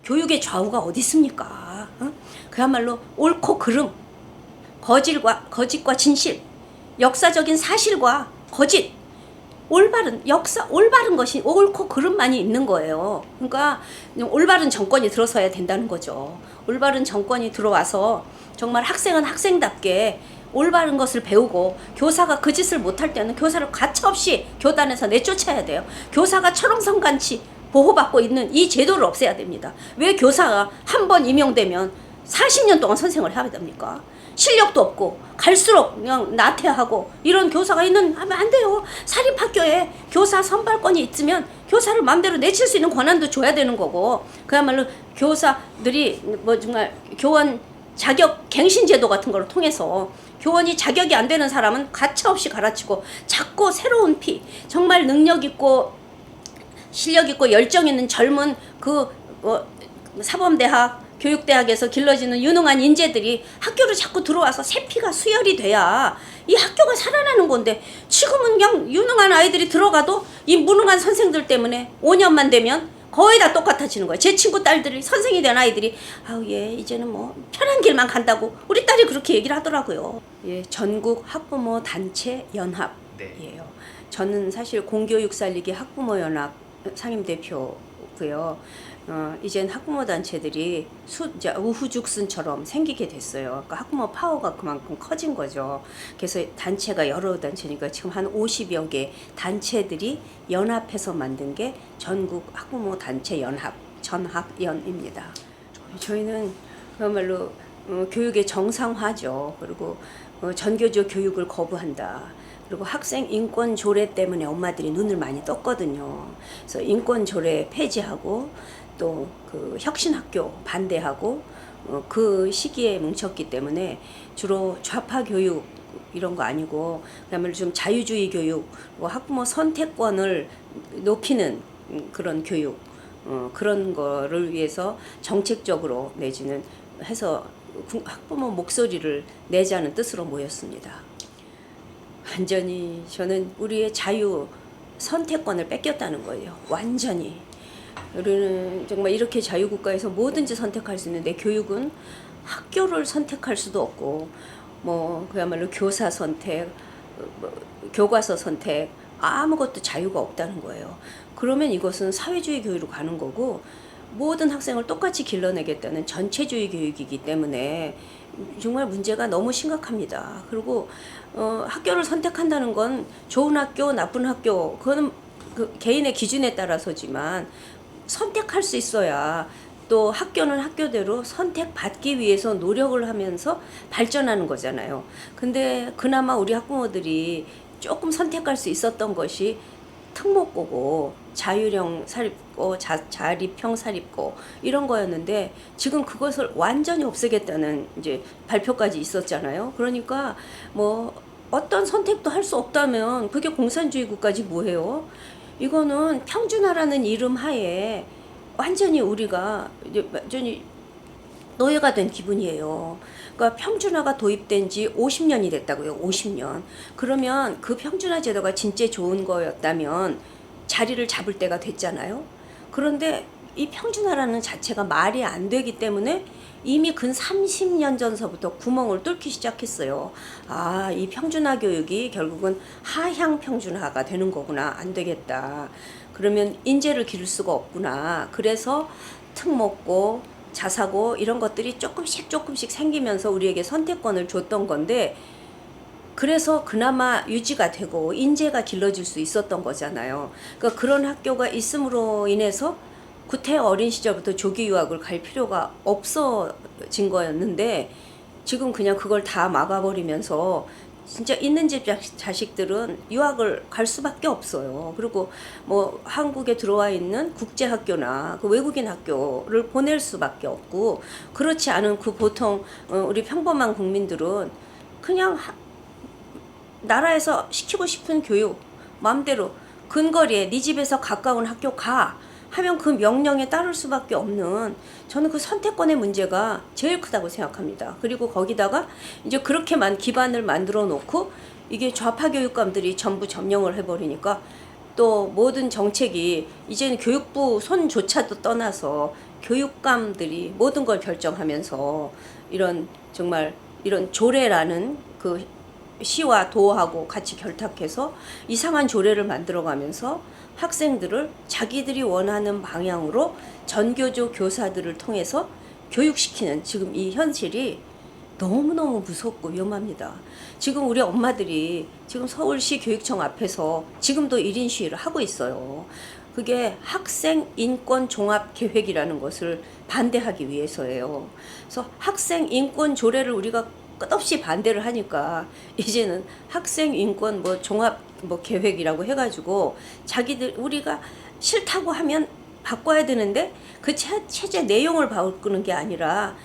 교육의 좌우가 어디 있습니까? 어? 그야말로 옳고 그름, 거짓과 진실, 역사적인 사실과 거짓, 올바른 것이 옳고 그름만이 있는 거예요. 그러니까 올바른 정권이 들어서야 된다는 거죠. 올바른 정권이 들어와서 정말 학생은 학생답게 올바른 것을 배우고, 교사가 그 짓을 못할 때는 교사를 가차없이 교단에서 내쫓아야 돼요. 교사가 철옹성같이 보호받고 있는 이 제도를 없애야 됩니다. 왜 교사가 한 번 임용되면 40년 동안 선생을 해야 됩니까? 실력도 없고 갈수록 그냥 나태하고 이런 교사가 하면 안 돼요. 사립학교에 교사 선발권이 있으면 교사를 마음대로 내칠 수 있는 권한도 줘야 되는 거고, 그야말로 교사들이 정말 교원 자격 갱신 제도 같은 걸 통해서 교원이 자격이 안 되는 사람은 가차없이 갈아치고, 자꾸 새로운 피, 정말 능력 있고 실력 있고 열정 있는 젊은 사범대학, 교육대학에서 길러지는 유능한 인재들이 학교로 자꾸 들어와서 새 피가 수혈이 돼야 이 학교가 살아나는 건데, 지금은 그냥 유능한 아이들이 들어가도 이 무능한 선생들 때문에 5년만 되면 거의 다 똑같아지는 거예요. 제 친구 딸들이 선생이 된 아이들이 이제는 뭐 편한 길만 간다고 우리 딸이 그렇게 얘기를 하더라고요. 예, 전국 학부모 단체 연합이에요. 네. 저는 사실 공교육 살리기 학부모 연합 상임대표고요. 이젠 학부모 단체들이 우후죽순처럼 생기게 됐어요. 그러니까 학부모 파워가 그만큼 커진 거죠. 그래서 단체가 여러 단체니까 지금 한 50여 개 단체들이 연합해서 만든 게 전국 학부모 단체 연합, 전학연입니다. 저희는 그야말로 교육의 정상화죠. 그리고 전교조 교육을 거부한다. 그리고 학생 인권 조례 때문에 엄마들이 눈을 많이 떴거든요. 그래서 인권 조례 폐지하고 또 그 혁신학교 반대하고 그 시기에 뭉쳤기 때문에 주로 좌파 교육 이런 거 아니고 그야말로 좀 자유주의 교육, 학부모 선택권을 높이는 그런 교육, 그런 거를 위해서 정책적으로 내지는 해서 학부모 목소리를 내자는 뜻으로 모였습니다. 완전히 저는 우리의 자유 선택권을 뺏겼다는 거예요. 완전히. 우리는 정말 이렇게 자유국가에서 뭐든지 선택할 수 있는데, 교육은 학교를 선택할 수도 없고, 그야말로 교사 선택, 교과서 선택, 아무것도 자유가 없다는 거예요. 그러면 이것은 사회주의 교육으로 가는 거고, 모든 학생을 똑같이 길러내겠다는 전체주의 교육이기 때문에 정말 문제가 너무 심각합니다. 그리고 학교를 선택한다는 건 좋은 학교, 나쁜 학교, 그거는 그 개인의 기준에 따라서지만 선택할 수 있어야, 또 학교는 학교대로 선택받기 위해서 노력을 하면서 발전하는 거잖아요. 근데 그나마 우리 학부모들이 조금 선택할 수 있었던 것이 특목고고 자율형 사립고 자립형 사립고 이런 거였는데, 지금 그것을 완전히 없애겠다는 이제 발표까지 있었잖아요. 그러니까 어떤 선택도 할 수 없다면 그게 공산주의 국가지 뭐예요? 이거는 평준화라는 이름 하에 완전히 우리가 이제 완전히 노예가 된 기분이에요. 그러니까 평준화가 도입된 지 50년이 됐다고요. 50년. 그러면 그 평준화 제도가 진짜 좋은 거였다면 자리를 잡을 때가 됐잖아요. 그런데 이 평준화라는 자체가 말이 안 되기 때문에 이미 근 30년 전서부터 구멍을 뚫기 시작했어요. 이 평준화 교육이 결국은 하향 평준화가 되는 거구나. 안 되겠다. 그러면 인재를 기를 수가 없구나. 그래서 특목고, 자사고 이런 것들이 조금씩 생기면서 우리에게 선택권을 줬던 건데, 그래서 그나마 유지가 되고 인재가 길러질 수 있었던 거잖아요. 그러니까 그런 학교가 있음으로 인해서 구태 어린 시절부터 조기 유학을 갈 필요가 없어진 거였는데, 지금 그냥 그걸 다 막아버리면서 진짜 있는 집 자식들은 유학을 갈 수밖에 없어요. 그리고 한국에 들어와 있는 국제학교나 그 외국인 학교를 보낼 수밖에 없고, 그렇지 않은 그 보통 우리 평범한 국민들은 그냥 나라에서 시키고 싶은 교육 마음대로 근거리에 네 집에서 가까운 학교 가 하면 그 명령에 따를 수밖에 없는, 저는 그 선택권의 문제가 제일 크다고 생각합니다. 그리고 거기다가 이제 그렇게만 기반을 만들어 놓고 이게 좌파 교육감들이 전부 점령을 해버리니까 또 모든 정책이 이제는 교육부 손조차도 떠나서 교육감들이 모든 걸 결정하면서 이런 정말 이런 조례라는 그 시와 도하고 같이 결탁해서 이상한 조례를 만들어가면서 학생들을 자기들이 원하는 방향으로 전교조 교사들을 통해서 교육시키는 지금 이 현실이 너무너무 무섭고 위험합니다. 지금 우리 엄마들이 지금 서울시 교육청 앞에서 지금도 1인 시위를 하고 있어요. 그게 학생 인권 종합 계획이라는 것을 반대하기 위해서예요. 그래서 학생 인권 조례를 우리가 끝없이 반대를 하니까 이제는 학생 인권 뭐 종합 뭐 계획이라고 해가지고 자기들 우리가 싫다고 하면 바꿔야 되는데 그 체제 내용을 바꾸는 게 아니라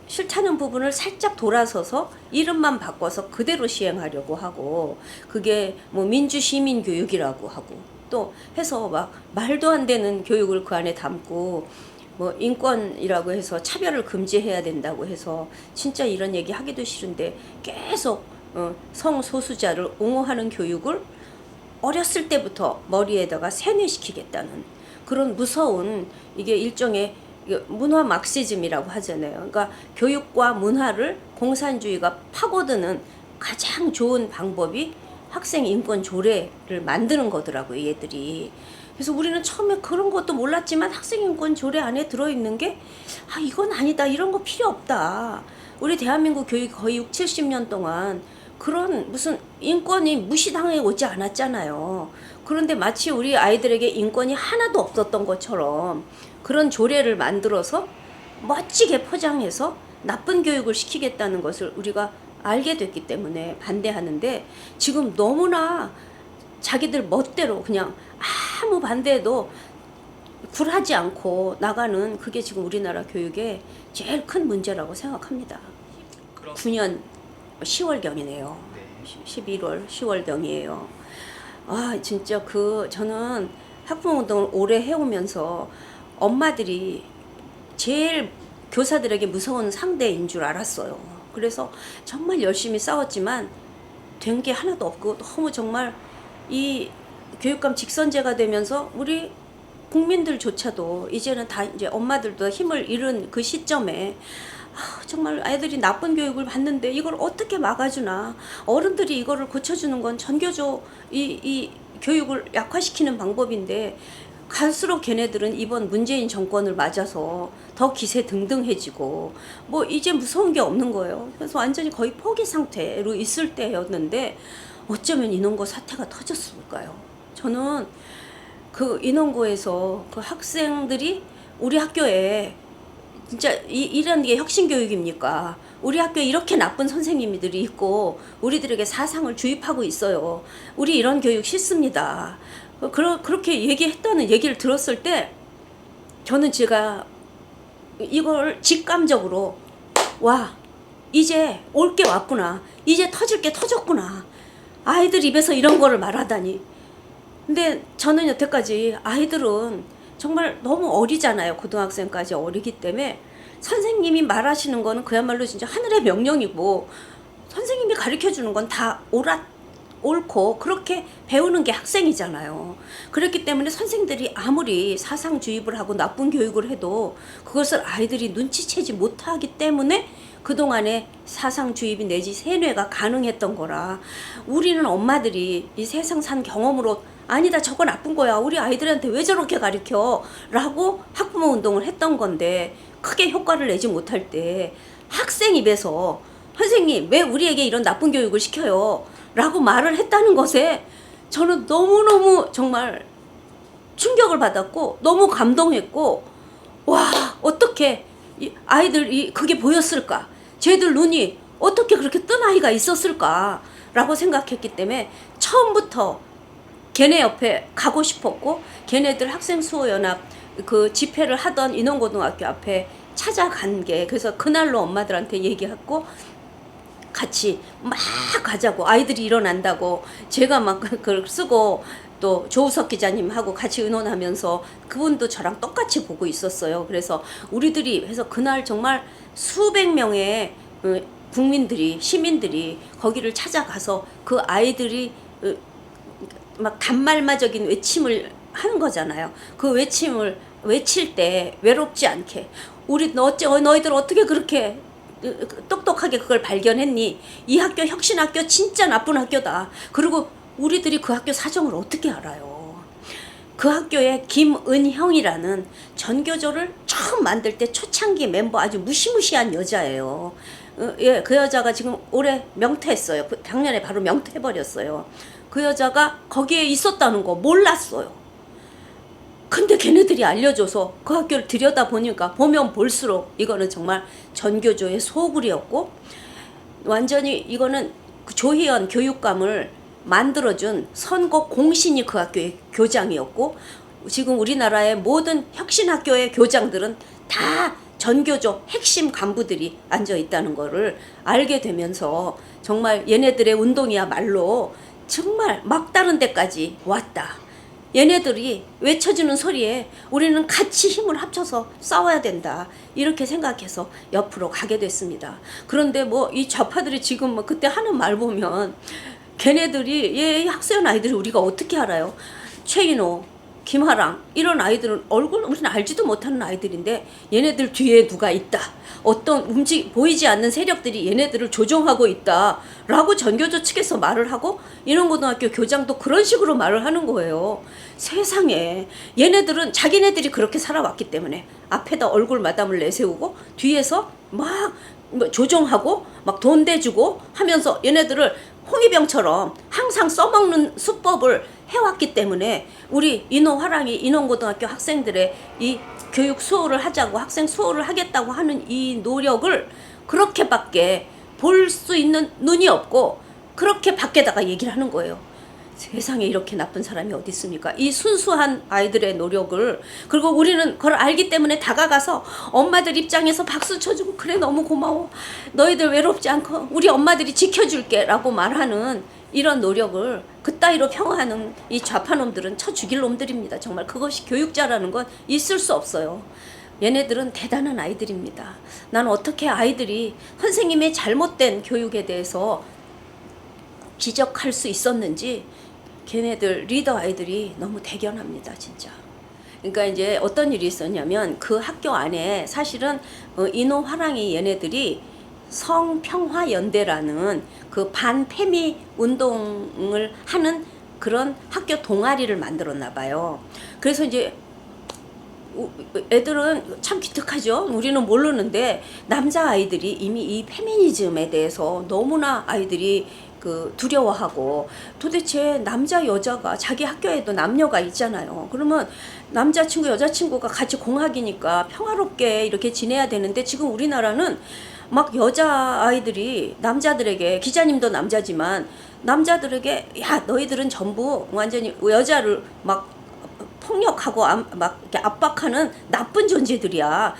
싫다는 부분을 살짝 돌아서서 이름만 바꿔서 그대로 시행하려고 하고 그게 뭐 민주시민 교육이라고 하고 또 해서 막 말도 안 되는 교육을 그 안에 담고 뭐 인권이라고 해서 차별을 금지해야 된다고 해서 진짜 이런 얘기 하기도 싫은데 계속 성소수자를 옹호하는 교육을 어렸을 때부터 머리에다가 세뇌시키겠다는 그런 무서운 이게 일종의 문화 막시즘이라고 하잖아요. 그러니까 교육과 문화를 공산주의가 파고드는 가장 좋은 방법이 학생 인권 조례를 만드는 거더라고요, 얘들이. 그래서 우리는 처음에 그런 것도 몰랐지만 학생 인권 조례 안에 들어있는 게 이건 아니다, 이런 거 필요 없다. 우리 대한민국 교육 거의 6, 70년 동안 그런 무슨 인권이 무시당해 오지 않았잖아요. 그런데 마치 우리 아이들에게 인권이 하나도 없었던 것처럼 그런 조례를 만들어서 멋지게 포장해서 나쁜 교육을 시키겠다는 것을 우리가 알게 됐기 때문에 반대하는데 지금 너무나 자기들 멋대로 그냥 아무 반대해도 굴하지 않고 나가는 그게 지금 우리나라 교육의 제일 큰 문제라고 생각합니다. 9년 10월경이네요. 11월 10월경이에요. 진짜 저는 학부모운동을 오래 해오면서 엄마들이 제일 교사들에게 무서운 상대인 줄 알았어요. 그래서 정말 열심히 싸웠지만 된 게 하나도 없고 너무 정말 이 교육감 직선제가 되면서 우리 국민들조차도 이제는 다 이제 엄마들도 힘을 잃은 그 시점에 정말 아이들이 나쁜 교육을 받는데 이걸 어떻게 막아주나. 어른들이 이거를 고쳐주는 건 전교조 이 교육을 약화시키는 방법인데 갈수록 걔네들은 이번 문재인 정권을 맞아서 더 기세등등해지고 뭐 이제 무서운 게 없는 거예요. 그래서 완전히 거의 포기 상태로 있을 때였는데 어쩌면 인원고 사태가 터졌을까요? 저는 그 인원고에서 그 학생들이 우리 학교에 진짜 이런 게 혁신교육입니까? 우리 학교에 이렇게 나쁜 선생님들이 있고 우리들에게 사상을 주입하고 있어요. 우리 이런 교육 싫습니다. 그렇게 얘기했다는 얘기를 들었을 때 저는 제가 이걸 직감적으로 이제 올 게 왔구나. 이제 터질 게 터졌구나. 아이들 입에서 이런 거를 말하다니. 근데 저는 여태까지 아이들은 정말 너무 어리잖아요. 고등학생까지 어리기 때문에 선생님이 말하시는 거는 그야말로 진짜 하늘의 명령이고 선생님이 가르쳐주는 건 다 옳고 그렇게 배우는 게 학생이잖아요. 그렇기 때문에 선생들이 아무리 사상 주입을 하고 나쁜 교육을 해도 그것을 아이들이 눈치채지 못하기 때문에 그동안에 사상 주입이 내지 세뇌가 가능했던 거라. 우리는 엄마들이 이 세상 산 경험으로 아니다, 저거 나쁜 거야, 우리 아이들한테 왜 저렇게 가르쳐 라고 학부모 운동을 했던 건데 크게 효과를 내지 못할 때 학생 입에서 선생님 왜 우리에게 이런 나쁜 교육을 시켜요 라고 말을 했다는 것에 저는 너무너무 정말 충격을 받았고 너무 감동했고 어떻게 아이들이 그게 보였을까, 쟤들 눈이 어떻게 그렇게 뜬 아이가 있었을까 라고 생각했기 때문에 처음부터 걔네 옆에 가고 싶었고 걔네들 학생수호연합 그 집회를 하던 인원고등학교 앞에 찾아간 게 그래서 그날로 엄마들한테 얘기했고 같이 막 가자고, 아이들이 일어난다고 제가 막 그걸 쓰고 또 조우석 기자님하고 같이 의논하면서 그분도 저랑 똑같이 보고 있었어요. 그래서 우리들이 해서 그날 정말 수백 명의 국민들이 시민들이 거기를 찾아가서 그 아이들이 막 단말마적인 외침을 하는 거잖아요. 그 외침을 외칠 때 외롭지 않게 우리 너희들 어떻게 그렇게 똑똑하게 그걸 발견했니? 이 학교 혁신학교 진짜 나쁜 학교다. 그리고 우리들이 그 학교 사정을 어떻게 알아요? 그 학교에 김은형이라는 전교조를 처음 만들 때 초창기 멤버 아주 무시무시한 여자예요. 예, 그 여자가 지금 올해 명퇴했어요. 작년에 바로 명퇴해버렸어요. 그 여자가 거기에 있었다는 거 몰랐어요. 근데 걔네들이 알려줘서 그 학교를 들여다보니까 보면 볼수록 이거는 정말 전교조의 소굴이었고, 완전히 이거는 그 조희연 교육감을 만들어준 선거 공신이 그 학교의 교장이었고, 지금 우리나라의 모든 혁신학교의 교장들은 다 전교조 핵심 간부들이 앉아 있다는 거를 알게 되면서 정말 얘네들의 운동이야말로 정말 막다른 데까지 왔다. 얘네들이 외쳐주는 소리에 우리는 같이 힘을 합쳐서 싸워야 된다. 이렇게 생각해서 옆으로 가게 됐습니다. 그런데 뭐 이 좌파들이 지금 뭐 그때 하는 말 보면 걔네들이 얘 학생 아이들이 우리가 어떻게 알아요? 최인호, 김하랑 이런 아이들은 얼굴 우리는 알지도 못하는 아이들인데 얘네들 뒤에 누가 있다. 어떤 보이지 않는 세력들이 얘네들을 조종하고 있다. 라고 전교조 측에서 말을 하고 인원고등학교 교장도 그런 식으로 말을 하는 거예요. 세상에 얘네들은 자기네들이 그렇게 살아왔기 때문에 앞에다 얼굴 마담을 내세우고 뒤에서 막 조종하고 막 돈 대주고 하면서 얘네들을 홍위병처럼 항상 써먹는 수법을 해왔기 때문에 우리 인호화랑이 인원고등학교 학생들의 이 교육 수호를 하자고 학생 수호를 하겠다고 하는 이 노력을 그렇게밖에 볼 수 있는 눈이 없고 그렇게 밖에다가 얘기를 하는 거예요. 세상에 이렇게 나쁜 사람이 어디 있습니까? 이 순수한 아이들의 노력을, 그리고 우리는 그걸 알기 때문에 다가가서 엄마들 입장에서 박수 쳐주고 그래 너무 고마워. 너희들 외롭지 않고 우리 엄마들이 지켜줄게 라고 말하는 이런 노력을 그따위로 평화하는 이 좌파놈들은 쳐 죽일 놈들입니다. 정말 그것이 교육자라는 건 있을 수 없어요. 얘네들은 대단한 아이들입니다. 난 어떻게 아이들이 선생님의 잘못된 교육에 대해서 지적할 수 있었는지 걔네들 리더 아이들이 너무 대견합니다, 진짜. 그러니까 이제 어떤 일이 있었냐면 그 학교 안에 사실은 인호화랑이 얘네들이 성평화연대라는 그 반페미 운동을 하는 그런 학교 동아리를 만들었나 봐요. 그래서 이제 애들은 참 기특하죠. 우리는 모르는데 남자아이들이 이미 이 페미니즘에 대해서 너무나 아이들이 두려워하고, 도대체 남자 여자가 자기 학교에도 남녀가 있잖아요. 그러면 남자친구 여자친구가 같이 공학이니까 평화롭게 이렇게 지내야 되는데 지금 우리나라는 막 여자아이들이 남자들에게, 기자님도 남자지만 남자들에게 야 너희들은 전부 완전히 여자를 막 폭력하고 막 이렇게 압박하는 나쁜 존재들이야.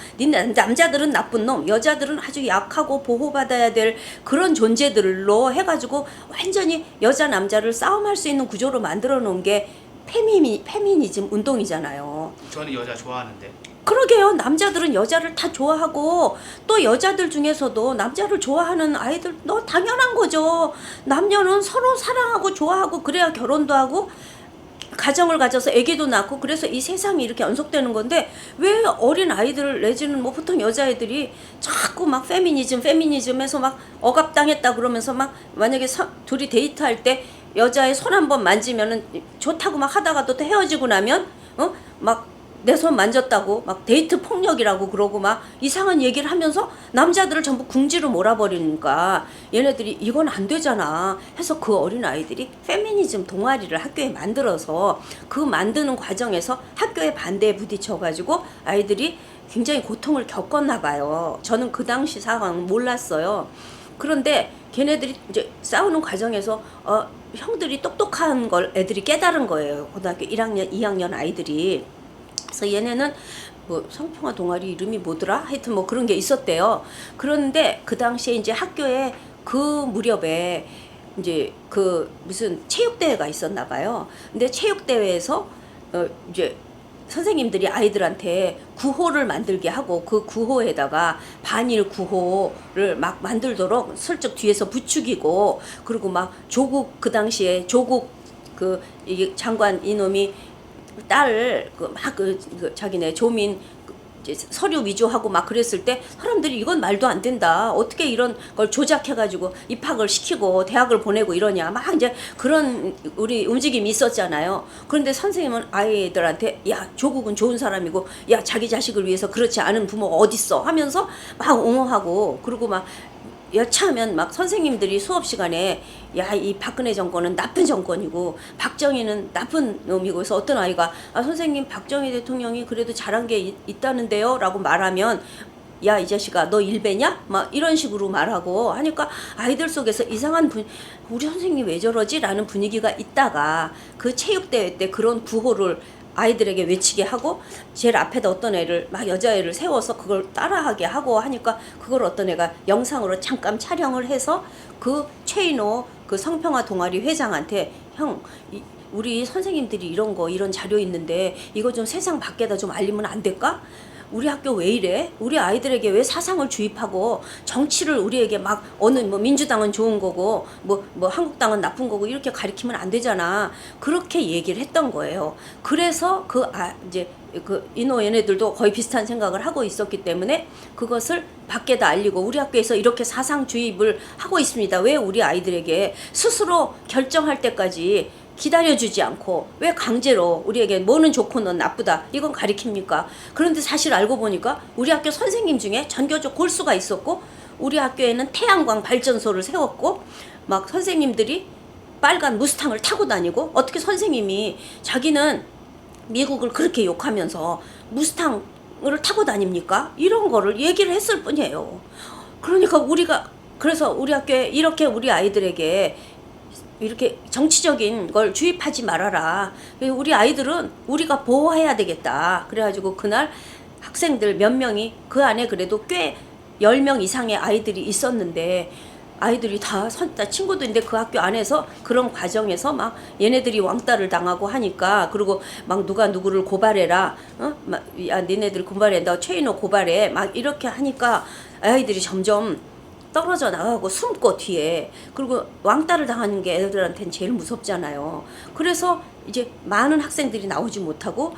남자들은 나쁜 놈, 여자들은 아주 약하고 보호받아야 될 그런 존재들로 해가지고 완전히 여자 남자를 싸움할 수 있는 구조로 만들어 놓은 게 페미니즘 운동이잖아요. 저는 여자 좋아하는데. 그러게요. 남자들은 여자를 다 좋아하고 또 여자들 중에서도 남자를 좋아하는 아이들 너 당연한 거죠. 남녀는 서로 사랑하고 좋아하고 그래야 결혼도 하고 가정을 가져서 아기도 낳고 그래서 이 세상이 이렇게 연속되는 건데, 왜 어린 아이들 내지는 뭐 보통 여자애들이 자꾸 막 페미니즘에서 막 억압당했다 그러면서 막 만약에 둘이 데이트할 때 여자의 손 한번 만지면은 좋다고 막 하다가 또 헤어지고 나면 막 내 손 만졌다고 막 데이트 폭력이라고 그러고 막 이상한 얘기를 하면서 남자들을 전부 궁지로 몰아버리니까 얘네들이 이건 안 되잖아 해서 그 어린 아이들이 페미니즘 동아리를 학교에 만들어서 그 만드는 과정에서 학교의 반대에 부딪혀가지고 아이들이 굉장히 고통을 겪었나 봐요. 저는 그 당시 상황 몰랐어요. 그런데 걔네들이 이제 싸우는 과정에서 형들이 똑똑한 걸 애들이 깨달은 거예요. 고등학교 1학년, 2학년 아이들이. 그래서 얘네는 뭐 성평화 동아리 이름이 뭐더라? 하여튼 뭐 그런 게 있었대요. 그런데 그 당시에 이제 학교에 그 무렵에 이제 그 무슨 체육대회가 있었나 봐요. 근데 체육대회에서 이제 선생님들이 아이들한테 구호를 만들게 하고 그 구호에다가 반일 구호를 막 만들도록 슬쩍 뒤에서 부추기고, 그리고 막 조국, 그 당시에 조국 이게 장관 이놈이 딸 그 자기네 조민 이제 서류 위조하고 막 그랬을 때 사람들이 이건 말도 안 된다. 어떻게 이런 걸 조작해가지고 입학을 시키고 대학을 보내고 이러냐. 막 이제 그런 우리 움직임이 있었잖아요. 그런데 선생님은 아이들한테 야 조국은 좋은 사람이고 야 자기 자식을 위해서 그렇지 않은 부모가 어딨어 하면서 막 옹호하고 그리고 막 여차하면 막 선생님들이 수업 시간에 야 이 박근혜 정권은 나쁜 정권이고 박정희는 나쁜 놈이고 그래서 어떤 아이가 아 선생님 박정희 대통령이 그래도 잘한 게 있다는데요 라고 말하면 야 이 자식아 너 일배냐? 막 이런 식으로 말하고 하니까 아이들 속에서 이상한 우리 선생님 왜 저러지? 라는 분위기가 있다가 그 체육대회 때 그런 구호를 아이들에게 외치게 하고 제일 앞에다 어떤 애를 막 여자애를 세워서 그걸 따라하게 하고 하니까 그걸 어떤 애가 영상으로 잠깐 촬영을 해서 그 최인호 그 성평화 동아리 회장한테 형 우리 선생님들이 이런 자료 있는데 이거 좀 세상 밖에다 좀 알리면 안 될까? 우리 학교 왜 이래? 우리 아이들에게 왜 사상을 주입하고 정치를 우리에게 막 어느 뭐 민주당은 좋은 거고 뭐 한국당은 나쁜 거고 이렇게 가리키면 안 되잖아. 그렇게 얘기를 했던 거예요. 그래서 이제 그 인호 얘네들도 거의 비슷한 생각을 하고 있었기 때문에 그것을 밖에다 알리고 우리 학교에서 이렇게 사상 주입을 하고 있습니다. 왜 우리 아이들에게 스스로 결정할 때까지 기다려주지 않고 왜 강제로 우리에게 뭐는 좋고 넌 나쁘다 이건 가리킵니까? 그런데 사실 알고 보니까 우리 학교 선생님 중에 전교조 골수가 있었고 우리 학교에는 태양광 발전소를 세웠고 막 선생님들이 빨간 무스탕을 타고 다니고 어떻게 선생님이 자기는 미국을 그렇게 욕하면서 무스탕을 타고 다닙니까? 이런 거를 얘기를 했을 뿐이에요. 그러니까 그래서 우리 학교에 이렇게 우리 아이들에게 이렇게 정치적인 걸 주입하지 말아라. 우리 아이들은 우리가 보호해야 되겠다. 그래가지고 그날 학생들 몇 명이 그 안에 그래도 꽤 10명 이상의 아이들이 있었는데 아이들이 다 친구들인데 그 학교 안에서 그런 과정에서 막 얘네들이 왕따를 당하고 하니까 그리고 막 누가 누구를 고발해라. 야 니네들 고발해. 너 최인호 고발해. 막 이렇게 하니까 아이들이 점점 떨어져 나가고 숨고 뒤에 그리고 왕따를 당하는 게 애들한테는 제일 무섭잖아요. 그래서 이제 많은 학생들이 나오지 못하고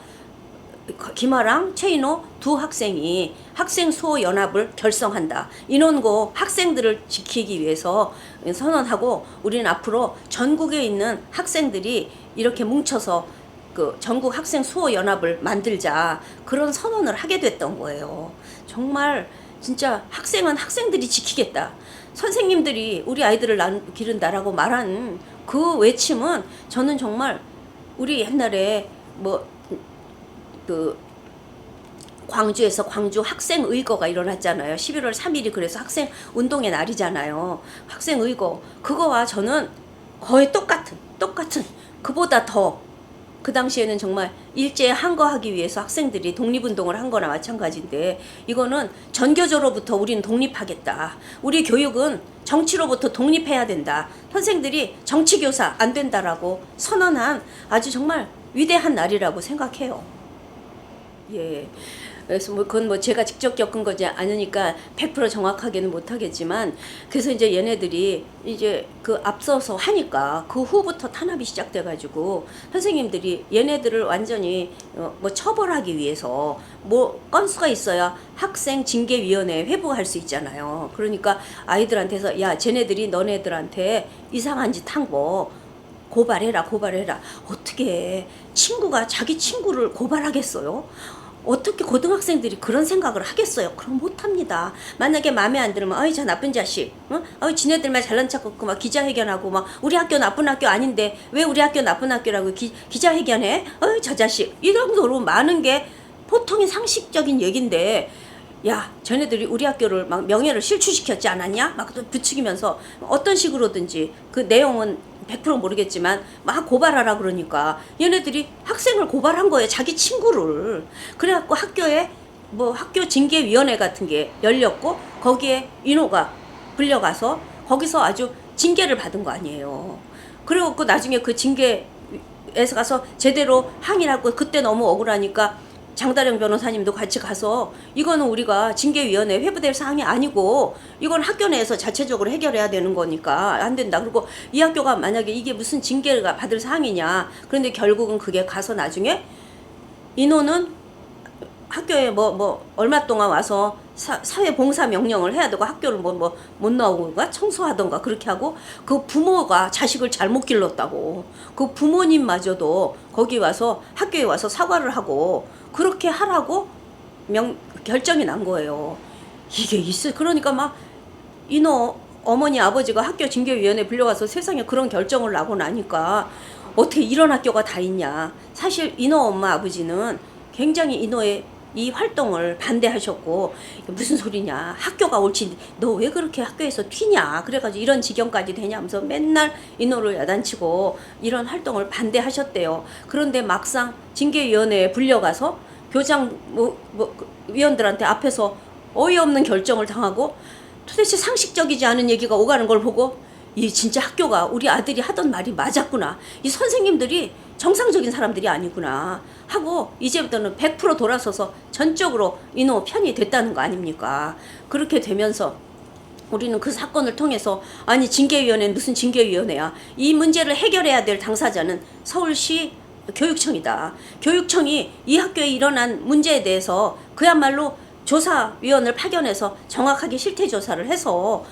김아랑 최인호 두 학생이 학생 수호 연합을 결성한다. 인원고 학생들을 지키기 위해서 선언하고 우리는 앞으로 전국에 있는 학생들이 이렇게 뭉쳐서 그 전국 학생 수호 연합을 만들자 그런 선언을 하게 됐던 거예요. 정말 진짜 학생은 학생들이 지키겠다. 선생님들이 우리 아이들을 기른다라고 말한 그 외침은 저는 정말 우리 옛날에 광주에서 광주 학생의거가 일어났잖아요. 11월 3일이 그래서 학생 운동의 날이잖아요. 학생의거 그거와 저는 거의 똑같은 그보다 더 그 당시에는 정말 일제에 항거하기 위해서 학생들이 독립운동을 한 거나 마찬가지인데 이거는 전교조로부터 우리는 독립하겠다. 우리 교육은 정치로부터 독립해야 된다. 선생들이 정치교사 안 된다라고 선언한 아주 정말 위대한 날이라고 생각해요. 예. 그래서 그건 제가 직접 겪은 거지 않으니까 100% 정확하게는 못하겠지만 그래서 이제 얘네들이 이제 그 앞서서 하니까 그 후부터 탄압이 시작돼가지고 선생님들이 얘네들을 완전히 처벌하기 위해서 건수가 있어야 학생 징계위원회에 회부할 수 있잖아요. 그러니까 아이들한테서 야 쟤네들이 너네들한테 이상한 짓 한 거 고발해라. 어떻게 친구가 자기 친구를 고발하겠어요? 어떻게 고등학생들이 그런 생각을 하겠어요? 그럼 못합니다. 만약에 마음에 안 들으면 어이 저 나쁜 자식 지네들만 잘난 척하고 막 기자회견하고 막 우리 학교 나쁜 학교 아닌데 왜 우리 학교 나쁜 학교라고 기자회견해? 어이 저 자식 이 정도로 많은 게 보통의 상식적인 얘긴데 야 쟤네들이 우리 학교를 막 명예를 실추시켰지 않았냐? 막 부추기면서 어떤 식으로든지 그 내용은 100% 모르겠지만 막 고발하라 그러니까 얘네들이 학생을 고발한 거예요. 자기 친구를. 그래갖고 학교에 학교 징계위원회 같은 게 열렸고 거기에 인호가 불려가서 거기서 아주 징계를 받은 거 아니에요. 그래갖고 나중에 그 징계에서 가서 제대로 항의를 하고 그때 너무 억울하니까 장다령 변호사님도 같이 가서 이거는 우리가 징계위원회 회부될 사항이 아니고 이건 학교 내에서 자체적으로 해결해야 되는 거니까 안 된다. 그리고 이 학교가 만약에 이게 무슨 징계가 받을 사항이냐. 그런데 결국은 그게 가서 나중에 인호는 학교에 뭐 얼마 동안 와서 사회 봉사 명령을 해야 되고 학교를 못 나오고가 청소하던가 그렇게 하고 그 부모가 자식을 잘못 길렀다고 그 부모님마저도 거기 와서 학교에 와서 사과를 하고 그렇게 하라고 결정이 난 거예요. 이게 있어. 그러니까 막 인호 어머니 아버지가 학교 징계위원회 불려가서 세상에 그런 결정을 나고 나니까 어떻게 이런 학교가 다 있냐. 사실 인호 엄마 아버지는 굉장히 인호의 이 활동을 반대하셨고 무슨 소리냐 학교가 옳지 너 왜 그렇게 학교에서 튀냐 그래가지고 이런 지경까지 되냐면서 맨날 인호를 야단치고 이런 활동을 반대하셨대요. 그런데 막상 징계위원회에 불려가서 교장 위원들한테 앞에서 어이없는 결정을 당하고 도대체 상식적이지 않은 얘기가 오가는 걸 보고 이 진짜 학교가 우리 아들이 하던 말이 맞았구나. 이 선생님들이 정상적인 사람들이 아니구나 하고 이제부터는 100% 돌아서서 전적으로 인호 편이 됐다는 거 아닙니까? 그렇게 되면서 우리는 그 사건을 통해서 아니 징계위원회는 무슨 징계위원회야. 이 문제를 해결해야 될 당사자는 서울시 교육청이다. 교육청이 이 학교에 일어난 문제에 대해서 그야말로 조사위원을 파견해서 정확하게 실태조사를 해서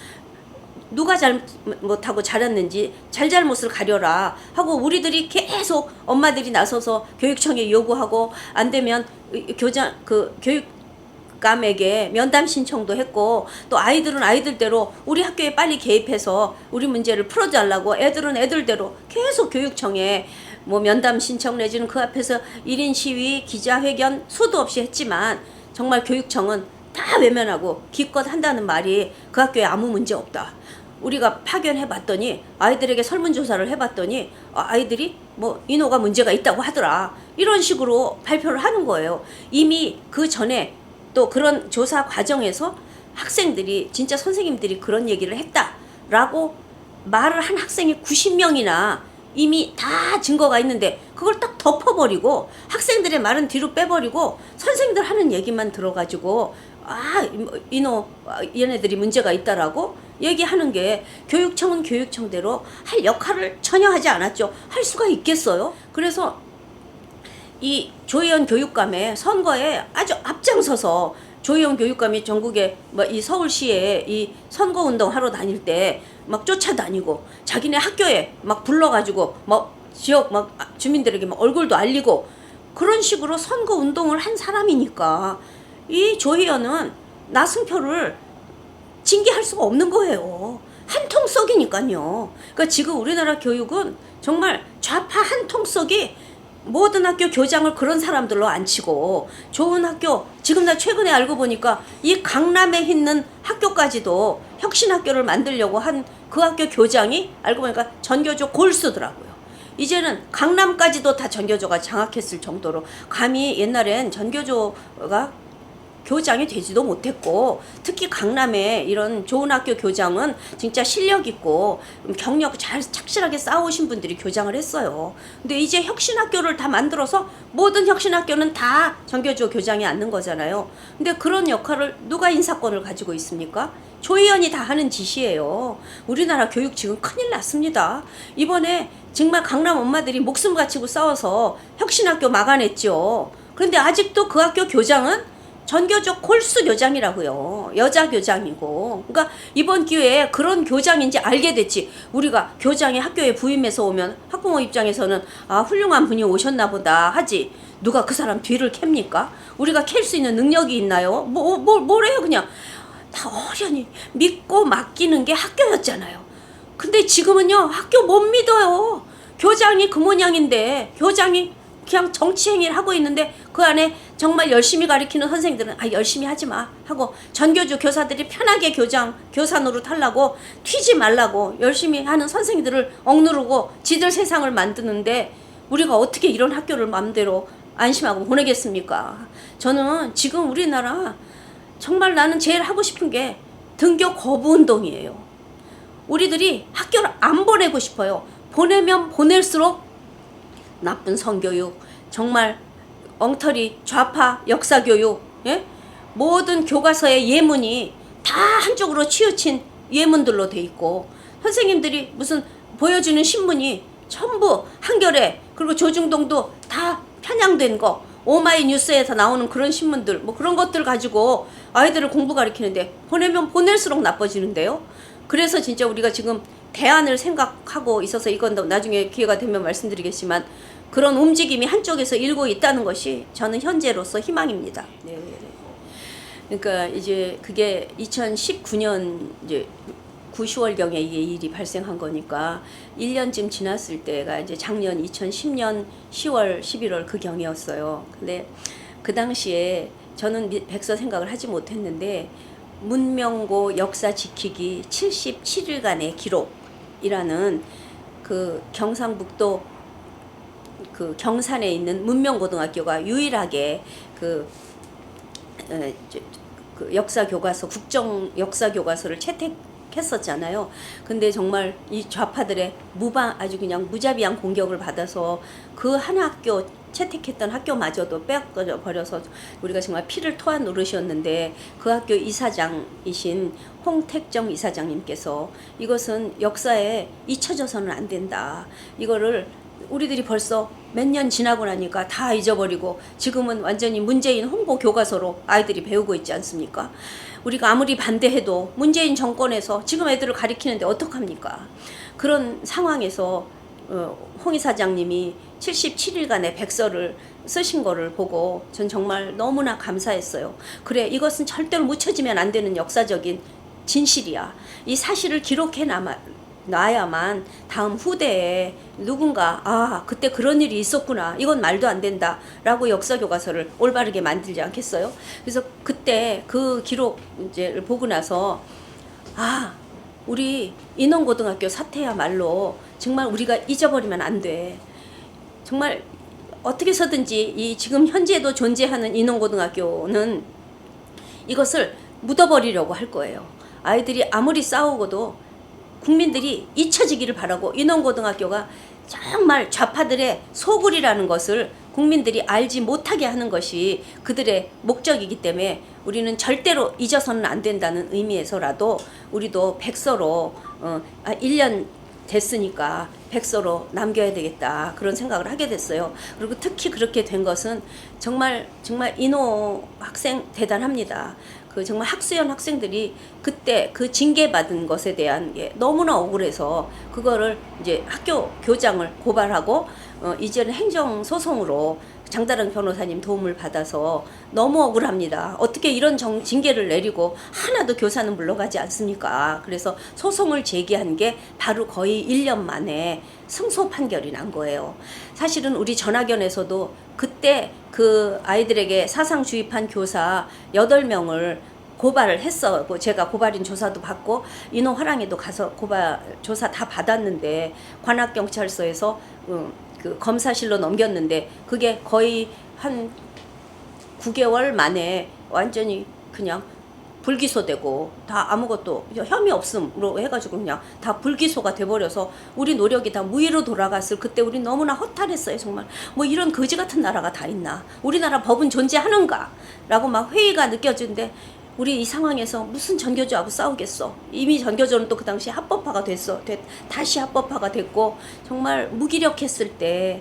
누가 잘못하고 잘했는지 잘잘못을 가려라 하고 우리들이 계속 엄마들이 나서서 교육청에 요구하고 안 되면 교육감에게 면담 신청도 했고 또 아이들은 아이들대로 우리 학교에 빨리 개입해서 우리 문제를 풀어달라고 애들은 애들대로 계속 교육청에 면담 신청 내지는 그 앞에서 1인 시위 기자회견 수도 없이 했지만 정말 교육청은 다 외면하고 기껏 한다는 말이 그 학교에 아무 문제 없다. 우리가 파견해봤더니 아이들에게 설문조사를 해봤더니 아이들이 인호가 문제가 있다고 하더라. 이런 식으로 발표를 하는 거예요. 이미 그 전에 또 그런 조사 과정에서 학생들이 진짜 선생님들이 그런 얘기를 했다라고 말을 한 학생이 90명이나 이미 다 증거가 있는데 그걸 딱 덮어버리고 학생들의 말은 뒤로 빼버리고 선생님들 하는 얘기만 들어가지고 인호 얘네들이 문제가 있다라고 얘기하는 게 교육청은 교육청대로 할 역할을 전혀 하지 않았죠. 할 수가 있겠어요? 그래서 이 조희연 교육감의 선거에 아주 앞장서서 조희연 교육감이 전국에 이 서울시에 이 선거운동 하러 다닐 때 막 쫓아다니고 자기네 학교에 막 불러가지고 지역 주민들에게 얼굴도 알리고 그런 식으로 선거운동을 한 사람이니까 이 조희연은 나승표를 징계할 수가 없는 거예요. 한통 썩이니까요. 그러니까 지금 우리나라 교육은 정말 좌파 한통 썩이 모든 학교 교장을 그런 사람들로 안 치고 좋은 학교 지금 나 최근에 알고 보니까 이 강남에 있는 학교까지도 혁신학교를 만들려고 한 그 학교 교장이 알고 보니까 전교조 골수더라고요. 이제는 강남까지도 다 전교조가 장악했을 정도로 감히 옛날엔 전교조가 교장이 되지도 못했고 특히 강남에 이런 좋은 학교 교장은 진짜 실력 있고 경력 잘 착실하게 쌓아오신 분들이 교장을 했어요. 근데 이제 혁신학교를 다 만들어서 모든 혁신학교는 다 전교조 교장이 앉는 거잖아요. 근데 그런 역할을 누가 인사권을 가지고 있습니까? 조희연이 다 하는 짓이에요. 우리나라 교육 지금 큰일 났습니다. 이번에 정말 강남 엄마들이 목숨 바치고 싸워서 혁신학교 막아냈죠. 그런데 아직도 그 학교 교장은 전교조 콜수 교장이라고요. 여자 교장이고. 그러니까 이번 기회에 그런 교장인지 알게 됐지. 우리가 교장이 학교에 부임해서 오면 학부모 입장에서는 훌륭한 분이 오셨나 보다 하지. 누가 그 사람 뒤를 캡니까? 우리가 캘 수 있는 능력이 있나요? 뭐래요 그냥. 다 어련히 믿고 맡기는 게 학교였잖아요. 근데 지금은요 학교 못 믿어요. 교장이 그 모양인데 교장이 그냥 정치 행위를 하고 있는데 그 안에 정말 열심히 가르치는 선생님들은 열심히 하지 마 하고 전교조 교사들이 편하게 교사 노릇 하려고 튀지 말라고 열심히 하는 선생님들을 억누르고 지들 세상을 만드는데 우리가 어떻게 이런 학교를 마음대로 안심하고 보내겠습니까? 저는 지금 우리나라 정말 나는 제일 하고 싶은 게 등교 거부 운동이에요. 우리들이 학교를 안 보내고 싶어요. 보내면 보낼수록 나쁜 성교육, 정말 엉터리 좌파 역사교육, 예? 모든 교과서의 예문이 다 한쪽으로 치우친 예문들로 돼 있고 선생님들이 무슨 보여주는 신문이 전부 한겨레 그리고 조중동도 다 편향된 거 오마이뉴스에서 나오는 그런 신문들 뭐 그런 것들 가지고 아이들을 공부 가르치는데 보내면 보낼수록 나빠지는데요. 그래서 진짜 우리가 지금 대안을 생각하고 있어서 이건 나중에 기회가 되면 말씀드리겠지만 그런 움직임이 한쪽에서 일고 있다는 것이 저는 현재로서 희망입니다. 네. 그러니까 이제 그게 2019년 이제 9, 10월경에 이게 일이 발생한 거니까 1년쯤 지났을 때가 이제 작년 2010년 10월, 11월 그 경이었어요. 근데 그 당시에 저는 백서 생각을 하지 못했는데 문명고 역사 지키기 77일간의 기록이라는 그 경상북도 그 경산에 있는 문명고등학교가 유일하게 그 역사 교과서, 국정 역사 교과서를 채택했었잖아요. 근데 정말 이 좌파들의 아주 그냥 무자비한 공격을 받아서 그 한 학교 채택했던 학교마저도 빼앗겨 버려서 우리가 정말 피를 토한 노릇이었는데 그 학교 이사장이신 홍택정 이사장님께서 이것은 역사에 잊혀져서는 안 된다. 이거를 우리들이 벌써 몇 년 지나고 나니까 다 잊어버리고 지금은 완전히 문재인 홍보 교과서로 아이들이 배우고 있지 않습니까? 우리가 아무리 반대해도 문재인 정권에서 지금 애들을 가리키는데 어떡합니까? 그런 상황에서 홍 이사장님이 77일간의 백서를 쓰신 거를 보고 전 정말 너무나 감사했어요. 그래, 이것은 절대로 묻혀지면 안 되는 역사적인 진실이야. 이 사실을 기록해 놔야만 다음 후대에 누군가 그때 그런 일이 있었구나, 이건 말도 안 된다 라고 역사 교과서를 올바르게 만들지 않겠어요? 그래서 그때 그 기록을 보고 나서 우리 인원고등학교 사태야말로 정말 우리가 잊어버리면 안 돼. 정말 어떻게 해서든지 이 지금 현재도 존재하는 인원고등학교는 이것을 묻어버리려고 할 거예요. 아이들이 아무리 싸우고도 국민들이 잊혀지기를 바라고 인원고등학교가 정말 좌파들의 소굴이라는 것을 국민들이 알지 못하게 하는 것이 그들의 목적이기 때문에 우리는 절대로 잊어서는 안 된다는 의미에서라도 우리도 백서로 1년 됐으니까 백서로 남겨야 되겠다, 그런 생각을 하게 됐어요. 그리고 특히 그렇게 된 것은 정말 인호 학생 대단합니다. 그 정말 학수연 학생들이 그때 그 징계받은 것에 대한 게 너무나 억울해서 그거를 이제 학교 교장을 고발하고 이제는 행정소송으로 장다른 변호사님 도움을 받아서 너무 억울합니다. 어떻게 이런 징계를 내리고 하나도 교사는 물러가지 않습니까? 그래서 소송을 제기한 게 바로 거의 1년 만에 승소 판결이 난 거예요. 사실은 우리 전학연에서도 그때 그 아이들에게 사상 주입한 교사 8명을 고발을 했었고, 제가 고발인 조사도 받고 인호 화랑에도 가서 고발 조사 다 받았는데 관악경찰서에서 그 검사실로 넘겼는데 그게 거의 한 9개월 만에 완전히 그냥 불기소되고 다 아무것도 혐의 없음으로 해가지고 그냥 다 불기소가 돼버려서 우리 노력이 다 무의로 돌아갔을 그때 우리 너무나 허탈했어요. 정말 뭐 이런 거지 같은 나라가 다 있나, 우리나라 법은 존재하는가 라고 막 회의가 느껴지는데 우리 이 상황에서 무슨 전교조하고 싸우겠어. 이미 전교조는 또 그 당시 합법화가 다시 합법화가 됐고 정말 무기력했을 때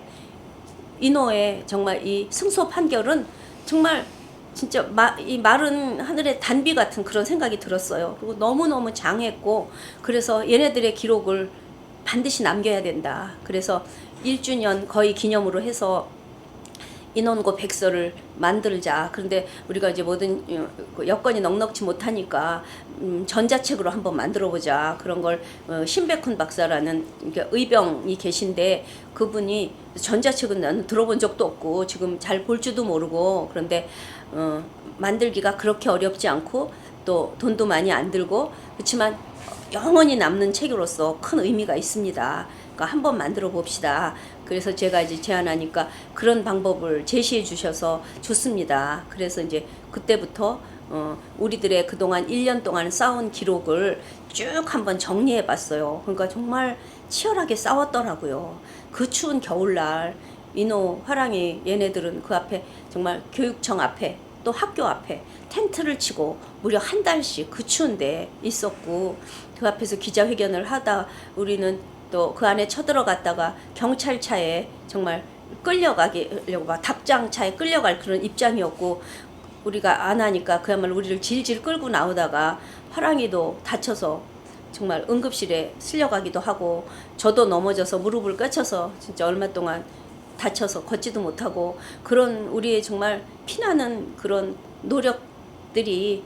인호의 정말 이 승소 판결은 정말 진짜 이 마른 하늘의 단비 같은 그런 생각이 들었어요. 그리고 너무너무 장했고 그래서 얘네들의 기록을 반드시 남겨야 된다. 그래서 1주년 거의 기념으로 해서 인원고 백서를 만들자. 그런데 우리가 이제 모든 여건이 넉넉지 못하니까 전자책으로 한번 만들어보자. 그런 걸 신백훈 박사라는 의병이 계신데 그분이 전자책은 나는 들어본 적도 없고 지금 잘 볼 줄도 모르고, 그런데 만들기가 그렇게 어렵지 않고 또 돈도 많이 안 들고 그렇지만 영원히 남는 책으로서 큰 의미가 있습니다. 그러니까 한번 만들어 봅시다. 그래서 제가 이제 제안하니까 그런 방법을 제시해 주셔서 좋습니다. 그래서 이제 그때부터 우리들의 그동안 1년 동안 쌓은 기록을 쭉 한번 정리해 봤어요. 그러니까 정말 치열하게 싸웠더라고요. 그 추운 겨울날 인호 화랑이 얘네들은 그 앞에 정말 교육청 앞에 또 학교 앞에 텐트를 치고 무려 한 달씩 그 추운데 있었고 그 앞에서 기자회견을 하다 우리는 또 그 안에 쳐들어갔다가 경찰차에 정말 끌려가려고 막 답장차에 끌려갈 그런 입장이었고 우리가 안 하니까 그야말로 우리를 질질 끌고 나오다가 화랑이도 다쳐서 정말 응급실에 실려가기도 하고 저도 넘어져서 무릎을 꿰쳐서 진짜 얼마 동안 다쳐서 걷지도 못하고 그런 우리의 정말 피나는 그런 노력들이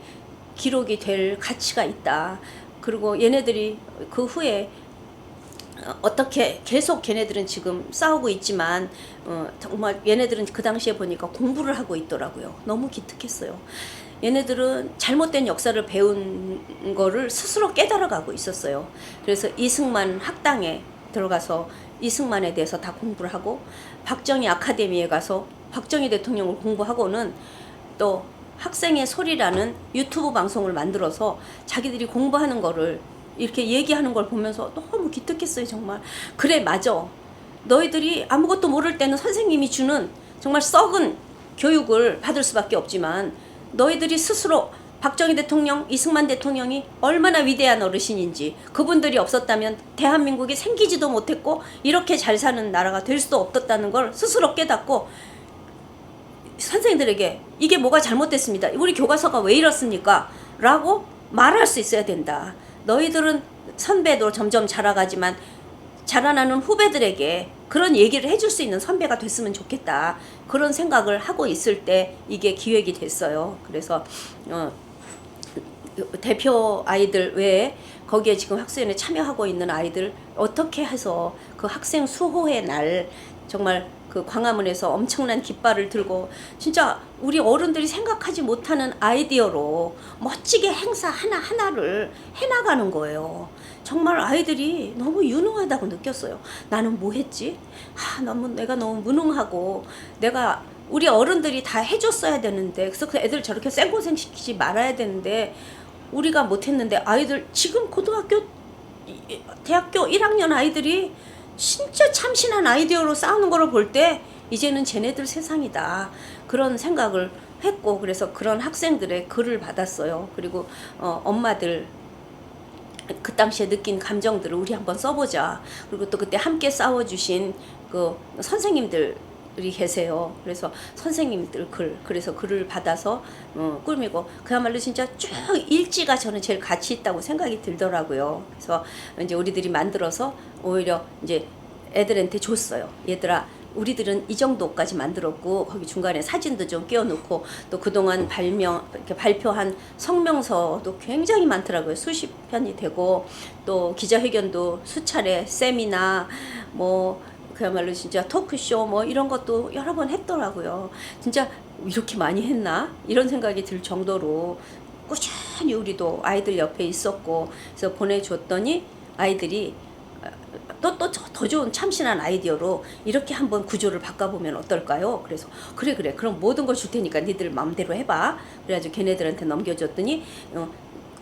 기록이 될 가치가 있다. 그리고 얘네들이 그 후에 어떻게 계속 걔네들은 지금 싸우고 있지만 정말 얘네들은 그 당시에 보니까 공부를 하고 있더라고요. 너무 기특했어요. 얘네들은 잘못된 역사를 배운 거를 스스로 깨달아가고 있었어요. 그래서 이승만 학당에 들어가서 이승만에 대해서 다 공부를 하고 박정희 아카데미에 가서 박정희 대통령을 공부하고는 또 학생의 소리라는 유튜브 방송을 만들어서 자기들이 공부하는 거를 이렇게 얘기하는 걸 보면서 너무 기특했어요. 정말 그래 맞아. 너희들이 아무것도 모를 때는 선생님이 주는 정말 썩은 교육을 받을 수밖에 없지만 너희들이 스스로 박정희 대통령, 이승만 대통령이 얼마나 위대한 어르신인지 그분들이 없었다면 대한민국이 생기지도 못했고 이렇게 잘 사는 나라가 될 수도 없었다는 걸 스스로 깨닫고 선생님들에게 이게 뭐가 잘못됐습니다. 우리 교과서가 왜 이렇습니까? 라고 말할 수 있어야 된다. 너희들은 선배도 점점 자라가지만 자라나는 후배들에게 그런 얘기를 해줄 수 있는 선배가 됐으면 좋겠다. 그런 생각을 하고 있을 때 이게 기획이 됐어요. 그래서 대표 아이들 외에 거기에 지금 학생회에 참여하고 있는 아이들 어떻게 해서 그 학생 수호의 날 정말 그 광화문에서 엄청난 깃발을 들고 진짜 우리 어른들이 생각하지 못하는 아이디어로 멋지게 행사 하나하나를 해나가는 거예요. 정말 아이들이 너무 유능하다고 느꼈어요. 나는 뭐 했지? 내가 너무 무능하고 내가 우리 어른들이 다 해줬어야 되는데 그래서 그 애들 저렇게 생고생 시키지 말아야 되는데 우리가 못했는데 아이들 지금 고등학교 대학교 1학년 아이들이 진짜 참신한 아이디어로 싸우는 거를 볼 때 이제는 쟤네들 세상이다 그런 생각을 했고 그래서 그런 학생들의 글을 받았어요. 그리고 엄마들 그 당시에 느낀 감정들을 우리 한번 써보자. 그리고 또 그때 함께 싸워주신 그 선생님들이 계세요. 그래서 선생님들 그래서 글을 받아서 꾸미고 그야말로 진짜 쭉 일지가 저는 제일 가치 있다고 생각이 들더라고요. 그래서 이제 우리들이 만들어서 오히려 이제 애들한테 줬어요. 얘들아 우리들은 이 정도까지 만들었고 거기 중간에 사진도 좀 끼워놓고 또 그동안 이렇게 발표한 성명서도 굉장히 많더라고요. 수십 편이 되고 또 기자회견도 수차례 세미나 뭐 그야말로 진짜 토크쇼 뭐 이런 것도 여러 번 했더라고요. 진짜 이렇게 많이 했나? 이런 생각이 들 정도로 꾸준히 우리도 아이들 옆에 있었고 그래서 보내줬더니 아이들이 또 더 좋은 참신한 아이디어로 이렇게 한번 구조를 바꿔보면 어떨까요? 그래서 그래 그럼 모든 걸 줄 테니까 니들 마음대로 해봐. 그래가지고 걔네들한테 넘겨줬더니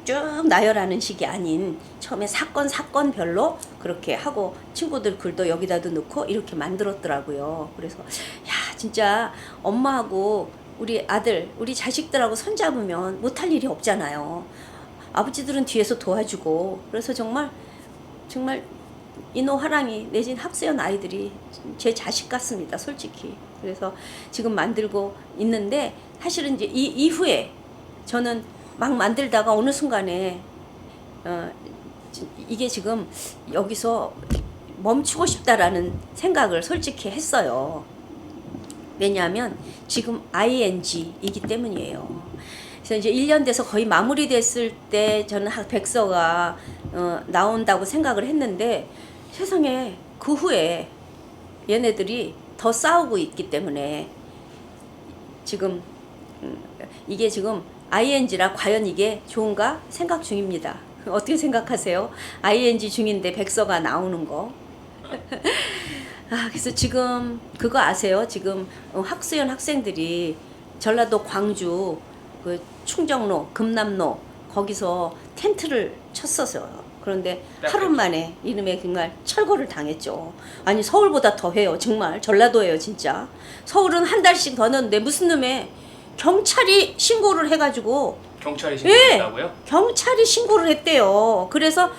쭉 나열하는 식이 아닌 처음에 사건별로 그렇게 하고 친구들 글도 여기다도 넣고 이렇게 만들었더라고요. 그래서 야 진짜 엄마하고 우리 아들 우리 자식들하고 손잡으면 못할 일이 없잖아요. 아버지들은 뒤에서 도와주고 그래서 정말 인호 화랑이 내진 학수연 아이들이 제 자식 같습니다. 솔직히. 그래서 지금 만들고 있는데 사실은 이제 이 이후에 저는 막 만들다가 어느 순간에 이게 지금 여기서 멈추고 싶다라는 생각을 솔직히 했어요. 왜냐하면 지금 ING이기 때문이에요. 그래서 이제 1년 돼서 거의 마무리됐을 때 저는 백서가 나온다고 생각을 했는데 세상에 그 후에 얘네들이 더 싸우고 있기 때문에 지금 이게 지금 ING라 과연 이게 좋은가 생각 중입니다. 어떻게 생각하세요? ING 중인데 백서가 나오는 거. 그래서 지금 그거 아세요? 지금 학수연 학생들이 전라도 광주 그 충정로 금남로 거기서 텐트를 쳤었어요. 그런데 하루 만에 이름에 정말 철거를 당했죠. 아니 서울보다 더 해요. 정말 전라도예요 진짜. 서울은 한 달씩 더 넣는데 무슨 놈의 경찰이 신고를 해가지고 경찰이 신고했다고요? 네, 경찰이 신고를 했대요. 그래서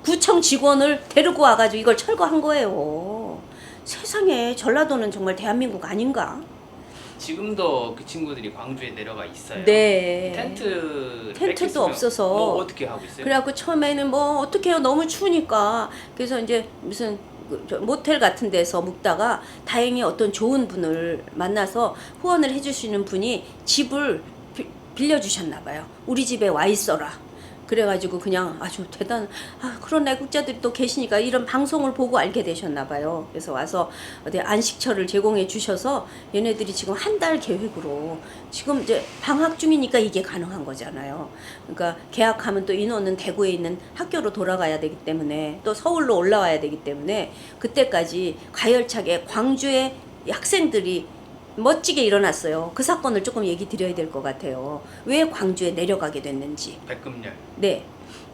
구청 직원을 데리고 와가지고 이걸 철거한 거예요. 세상에 전라도는 정말 대한민국 아닌가? 지금도 그 친구들이 광주에 내려가 있어요. 네. 텐트도 텐트도 없어서. 뭐 어떻게 하고 있어요? 그래갖고 처음에는 뭐 어떻게 해요? 너무 추우니까. 그래서 이제 무슨 모텔 같은 데서 묵다가 다행히 어떤 좋은 분을 만나서 후원을 해주시는 분이 집을 빌려주셨나 봐요. 우리 집에 와 있어라. 그래가지고 그냥 아주 그런 애국자들이 또 계시니까 이런 방송을 보고 알게 되셨나 봐요. 그래서 와서 어디 안식처를 제공해 주셔서 얘네들이 지금 한 달 계획으로 지금 이제 방학 중이니까 이게 가능한 거잖아요. 그러니까 계약하면 또 인원은 대구에 있는 학교로 돌아가야 되기 때문에 또 서울로 올라와야 되기 때문에 그때까지 가열차게 광주의 학생들이 멋지게 일어났어요. 그 사건을 조금 얘기 드려야 될 것 같아요. 왜 광주에 내려가게 됐는지. 백금열. 네.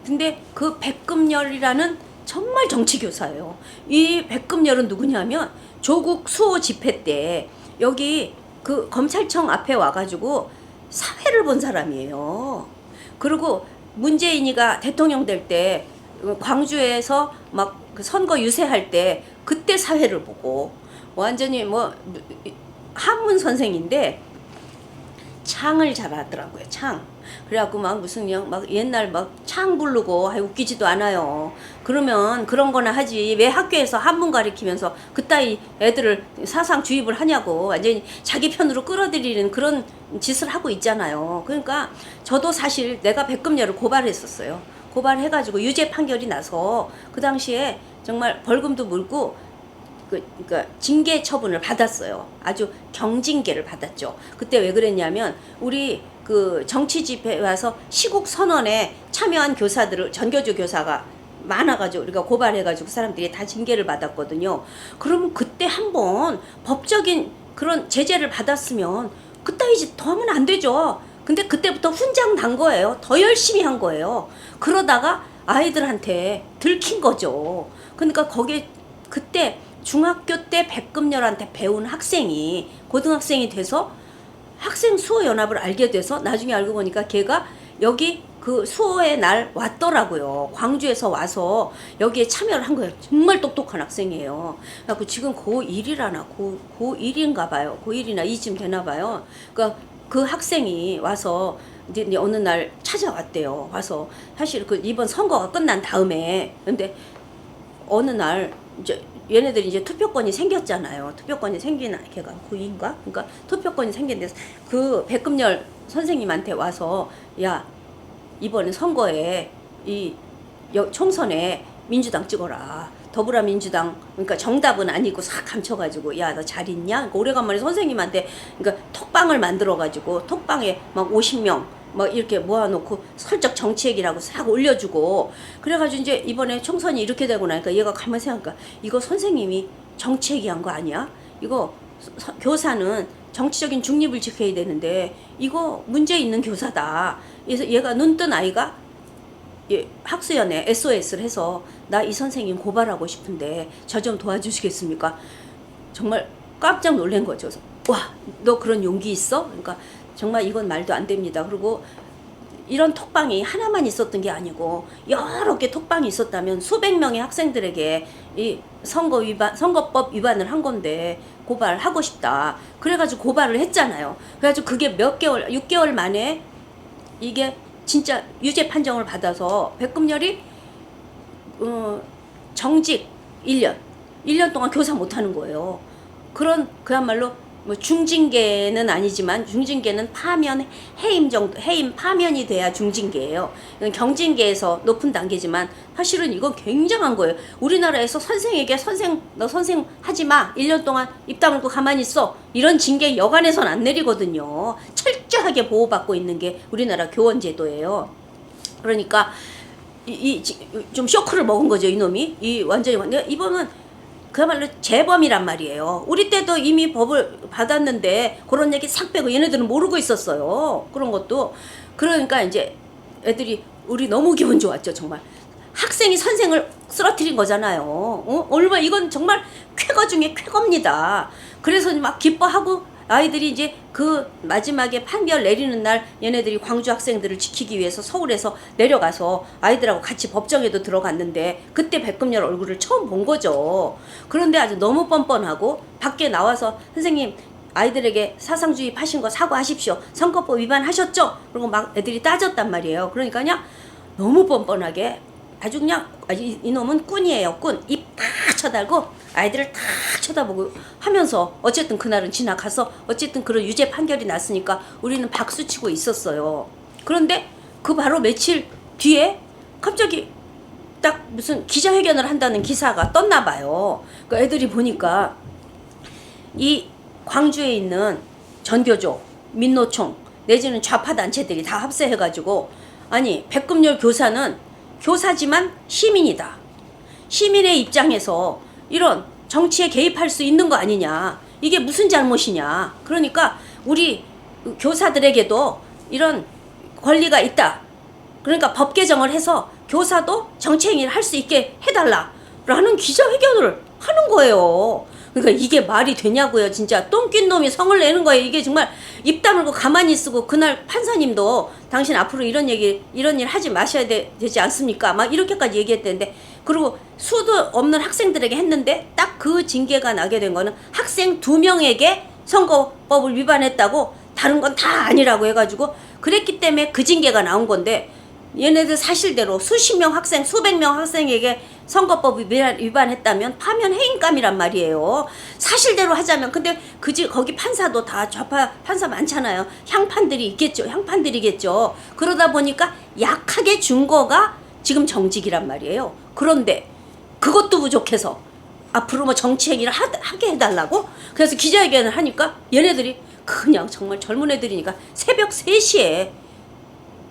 근데 그 백금열이라는 정말 정치교사예요. 이 백금열은 누구냐면 조국 수호 집회 때 여기 그 검찰청 앞에 와가지고 사회를 본 사람이에요. 그리고 문재인이가 대통령 될 때 광주에서 막 그 선거 유세할 때 그때 사회를 보고 완전히 뭐 한문 선생인데 창을 잘하더라고요. 창. 그래갖고 막 무슨 그냥 막 옛날 막 창 부르고 웃기지도 않아요. 그러면 그런 거나 하지 왜 학교에서 한문 가리키면서 그따위 애들을 사상 주입을 하냐고 완전히 자기 편으로 끌어들이는 그런 짓을 하고 있잖아요. 그러니까 저도 사실 내가 백금열을 고발했었어요. 고발해가지고 유죄 판결이 나서 그 당시에 정말 벌금도 물고 그러니까 징계 처분을 받았어요. 아주 경징계를 받았죠. 그때 왜 그랬냐면 우리 그 정치 집회에 와서 시국 선언에 참여한 교사들을 전교조 교사가 많아가지고 우리가 고발해가지고 그 사람들이 다 징계를 받았거든요. 그러면 그때 한번 법적인 그런 제재를 받았으면 그따위 짓 더 하면 안 되죠. 근데 그때부터 훈장 난 거예요. 더 열심히 한 거예요. 그러다가 아이들한테 들킨 거죠. 그러니까 거기에 그때 중학교 때 백금열한테 배운 학생이 고등학생이 돼서 학생 수호연합을 알게 돼서 나중에 알고 보니까 걔가 여기 그 수호의 날 왔더라고요. 광주에서 와서 여기에 참여를 한 거예요. 정말 똑똑한 학생이에요. 그래갖고 지금 고1이라나 고1인가 봐요. 고1이나 이쯤 되나 봐요. 그러니까 그 학생이 와서 이제 어느 날 찾아왔대요. 와서 사실 그 이번 선거가 끝난 다음에 근데 어느 날 이제 얘네들이 이제 투표권이 생겼잖아요. 투표권이 생긴 걔가 고2인가? 그러니까 투표권이 생긴데 그 백금열 선생님한테 와서 야 이번에 선거에 이 총선에 민주당 찍어라. 더불어민주당 그러니까 정답은 아니고 싹 감춰가지고 야 너 잘 있냐? 그러니까 오래간만에 선생님한테 그러니까 톡방을 만들어가지고 톡방에 막 50명 막 이렇게 모아놓고 슬쩍 정치 얘기라고 싹 올려주고 그래가지고 이제 이번에 총선이 이렇게 되고 나니까 얘가 가만히 생각하니까 이거 선생님이 정치 얘기한 거 아니야? 이거 교사는 정치적인 중립을 지켜야 되는데 이거 문제 있는 교사다. 그래서 얘가 눈뜬 아이가 학수연에 SOS를 해서 나 이 선생님 고발하고 싶은데 저 좀 도와주시겠습니까? 정말 깜짝 놀란 거죠. 와, 너 그런 용기 있어? 그러니까 정말 이건 말도 안 됩니다. 그리고 이런 톡방이 하나만 있었던 게 아니고 여러 개 톡방이 있었다면 수백 명의 학생들에게 이 선거법 위반을 한 건데 고발하고 싶다. 그래가지고 고발을 했잖아요. 그래가지고 그게 6개월 만에 이게 진짜 유죄 판정을 받아서 백금열이 정직 1년 동안 교사 못하는 거예요. 그런 그야말로 뭐 중징계는 아니지만 중징계는 파면 해임 파면이 돼야 중징계예요. 이건 경징계에서 높은 단계지만 사실은 이건 굉장한 거예요. 우리나라에서 선생에게 너 선생 하지 마. 1년 동안 입 다물고 가만히 있어. 이런 징계 여간에선 안 내리거든요. 철저하게 보호받고 있는 게 우리나라 교원제도예요. 그러니까 좀 쇼크를 먹은 거죠, 이놈이. 완전히 이번은 그야말로 재범이란 말이에요. 우리 때도 이미 법을 받았는데 그런 얘기 싹 빼고 얘네들은 모르고 있었어요. 그런 것도. 그러니까 이제 애들이 우리 너무 기분 좋았죠. 정말 학생이 선생을 쓰러뜨린 거잖아요. 얼마 이건 정말 쾌거 중에 쾌거입니다. 그래서 막 기뻐하고 아이들이 이제 그 마지막에 판결 내리는 날 얘네들이 광주 학생들을 지키기 위해서 서울에서 내려가서 아이들하고 같이 법정에도 들어갔는데 그때 백금열 얼굴을 처음 본 거죠. 그런데 아주 너무 뻔뻔하고 밖에 나와서 선생님 아이들에게 사상주의 파신 거 사과하십시오. 선거법 위반하셨죠? 그리고 막 애들이 따졌단 말이에요. 그러니까 그냥 너무 뻔뻔하게 아주 그냥 이놈은 꾼이에요. 꾼. 입 다 쳐달고 아이들을 다 쳐다보고 하면서 어쨌든 그날은 지나가서 어쨌든 그런 유죄 판결이 났으니까 우리는 박수치고 있었어요. 그런데 그 바로 며칠 뒤에 갑자기 딱 무슨 기자회견을 한다는 기사가 떴나 봐요. 그 애들이 보니까 이 광주에 있는 전교조, 민노총 내지는 좌파 단체들이 다 합세해가지고 아니 백금열 교사는 교사지만 시민이다. 시민의 입장에서 이런 정치에 개입할 수 있는 거 아니냐. 이게 무슨 잘못이냐. 그러니까 우리 교사들에게도 이런 권리가 있다. 그러니까 법 개정을 해서 교사도 정치행위를 할 수 있게 해달라. 라는 기자회견을 하는 거예요. 그러니까 이게 말이 되냐고요. 진짜 똥낀 놈이 성을 내는 거예요. 이게 정말 입 다물고 가만히 쓰고 그날 판사님도 당신 앞으로 이런 일 하지 마셔야 되지 않습니까? 막 이렇게까지 얘기했대는데 그리고 수도 없는 학생들에게 했는데 딱 그 징계가 나게 된 거는 학생 2명에게 선거법을 위반했다고 다른 건 다 아니라고 해가지고 그랬기 때문에 그 징계가 나온 건데 얘네들 사실대로 수십 명 학생, 수백 명 학생에게 선거법 위반했다면 파면 해임감이란 말이에요. 사실대로 하자면 근데 거기 판사도 다 좌파 판사 많잖아요. 향판들이 있겠죠. 향판들이겠죠. 그러다 보니까 약하게 준 거가 지금 정직이란 말이에요. 그런데 그것도 부족해서 앞으로 뭐 정치행위를 하게 해달라고? 그래서 기자회견을 하니까 얘네들이 그냥 정말 젊은 애들이니까 새벽 3시에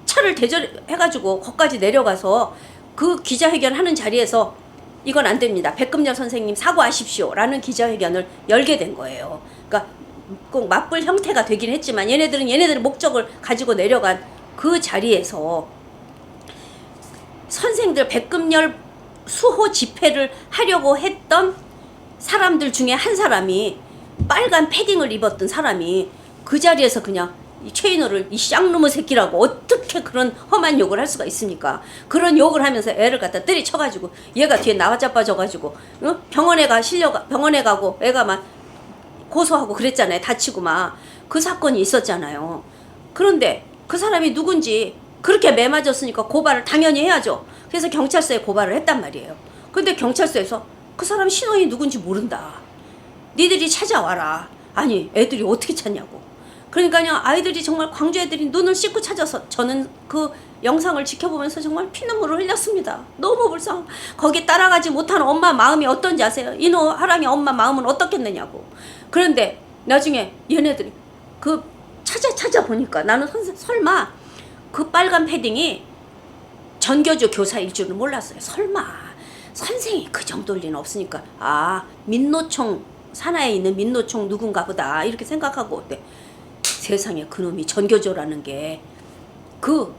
차를 대절해가지고 거기까지 내려가서 그 기자회견 하는 자리에서 이건 안 됩니다. 백금열 선생님 사과하십시오. 라는 기자회견을 열게 된 거예요. 그러니까 꼭 맞불 형태가 되긴 했지만 얘네들은 얘네들의 목적을 가지고 내려간 그 자리에서 선생들 백금열 수호 집회를 하려고 했던 사람들 중에 한 사람이 빨간 패딩을 입었던 사람이 그 자리에서 그냥 이 최인호를 이 쌍놈의 새끼라고 어떻게 그런 험한 욕을 할 수가 있습니까? 그런 욕을 하면서 애를 갖다 때리쳐가지고 얘가 뒤에 나와자빠져가지고 병원에 가고 애가 막 고소하고 그랬잖아요. 다치고 막 그 사건이 있었잖아요. 그런데 그 사람이 누군지 그렇게 매맞았으니까 고발을 당연히 해야죠. 그래서 경찰서에 고발을 했단 말이에요. 근데 경찰서에서 그 사람 신원이 누군지 모른다. 니들이 찾아와라. 아니 애들이 어떻게 찾냐고. 그러니까요 아이들이 정말 광주 애들이 눈을 씻고 찾아서 저는 그 영상을 지켜보면서 정말 피눈물을 흘렸습니다. 너무 불쌍. 거기 따라가지 못하는 엄마 마음이 어떤지 아세요? 이노 하랑이 엄마 마음은 어떻겠느냐고. 그런데 나중에 얘네들이 그 찾아보니까 나는 설마 그 빨간 패딩이 전교조 교사일 줄은 몰랐어요. 설마 선생이 그 정도일 리는 없으니까 아 민노총 산하에 있는 민노총 누군가 보다 이렇게 생각하고 세상에 그놈이 전교조라는 게 그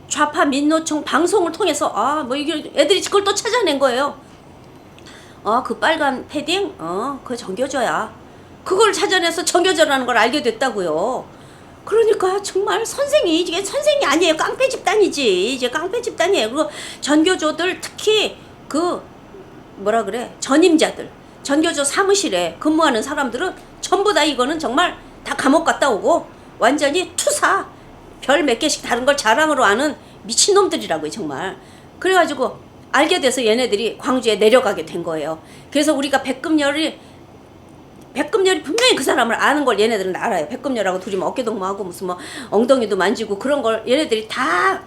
좌파 민노총 방송을 통해서 뭐 이게 애들이 그걸 또 찾아낸 거예요. 그 빨간 패딩 그 전교조야. 그걸 찾아내서 전교조라는 걸 알게 됐다고요. 그러니까 정말 선생이 이게 선생이 아니에요. 깡패 집단이지. 이제 깡패 집단이에요. 그리고 전교조들 특히 그 뭐라 그래 전임자들 전교조 사무실에 근무하는 사람들은 전부 다 이거는 정말 다 감옥 갔다 오고 완전히 투사 별 몇 개씩 다른 걸 자랑으로 아는 미친놈들이라고요. 정말. 그래가지고 알게 돼서 얘네들이 광주에 내려가게 된 거예요. 그래서 우리가 백금열이 분명히 그 사람을 아는 걸 얘네들은 알아요. 백금열하고 둘이 뭐 어깨동무하고 무슨 뭐 엉덩이도 만지고 그런 걸 얘네들이 다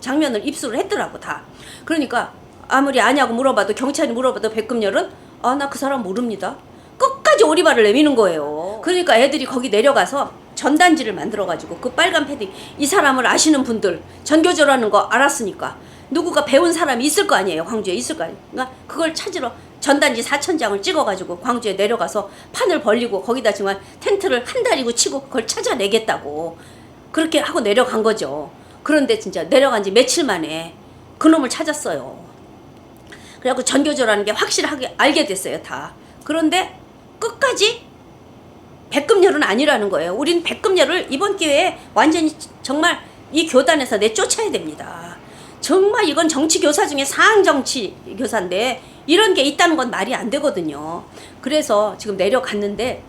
장면을 입수를 했더라고 다. 그러니까 아무리 아냐고 물어봐도 경찰이 물어봐도 백금열은 나 그 사람 모릅니다. 끝까지 오리발을 내미는 거예요. 그러니까 애들이 거기 내려가서 전단지를 만들어가지고 그 빨간 패딩 이 사람을 아시는 분들 전교조라는 거 알았으니까 누구가 배운 사람이 있을 거 아니에요. 광주에 있을 거 아니에요. 그러니까 그걸 찾으러 전단지 4,000장을 찍어가지고 광주에 내려가서 판을 벌리고 거기다 정말 텐트를 한 달이고 치고 그걸 찾아내겠다고 그렇게 하고 내려간 거죠. 그런데 진짜 내려간 지 며칠 만에 그놈을 찾았어요. 그래갖고 전교조라는 게 확실하게 알게 됐어요. 다. 그런데 끝까지 백금열은 아니라는 거예요. 우린 백금열을 이번 기회에 완전히 정말 이 교단에서 내쫓아야 됩니다. 정말 이건 정치 교사 중에 상ang 정치 교사인데 이런 게 있다는 건 말이 안 되거든요. 그래서 지금 내려갔는데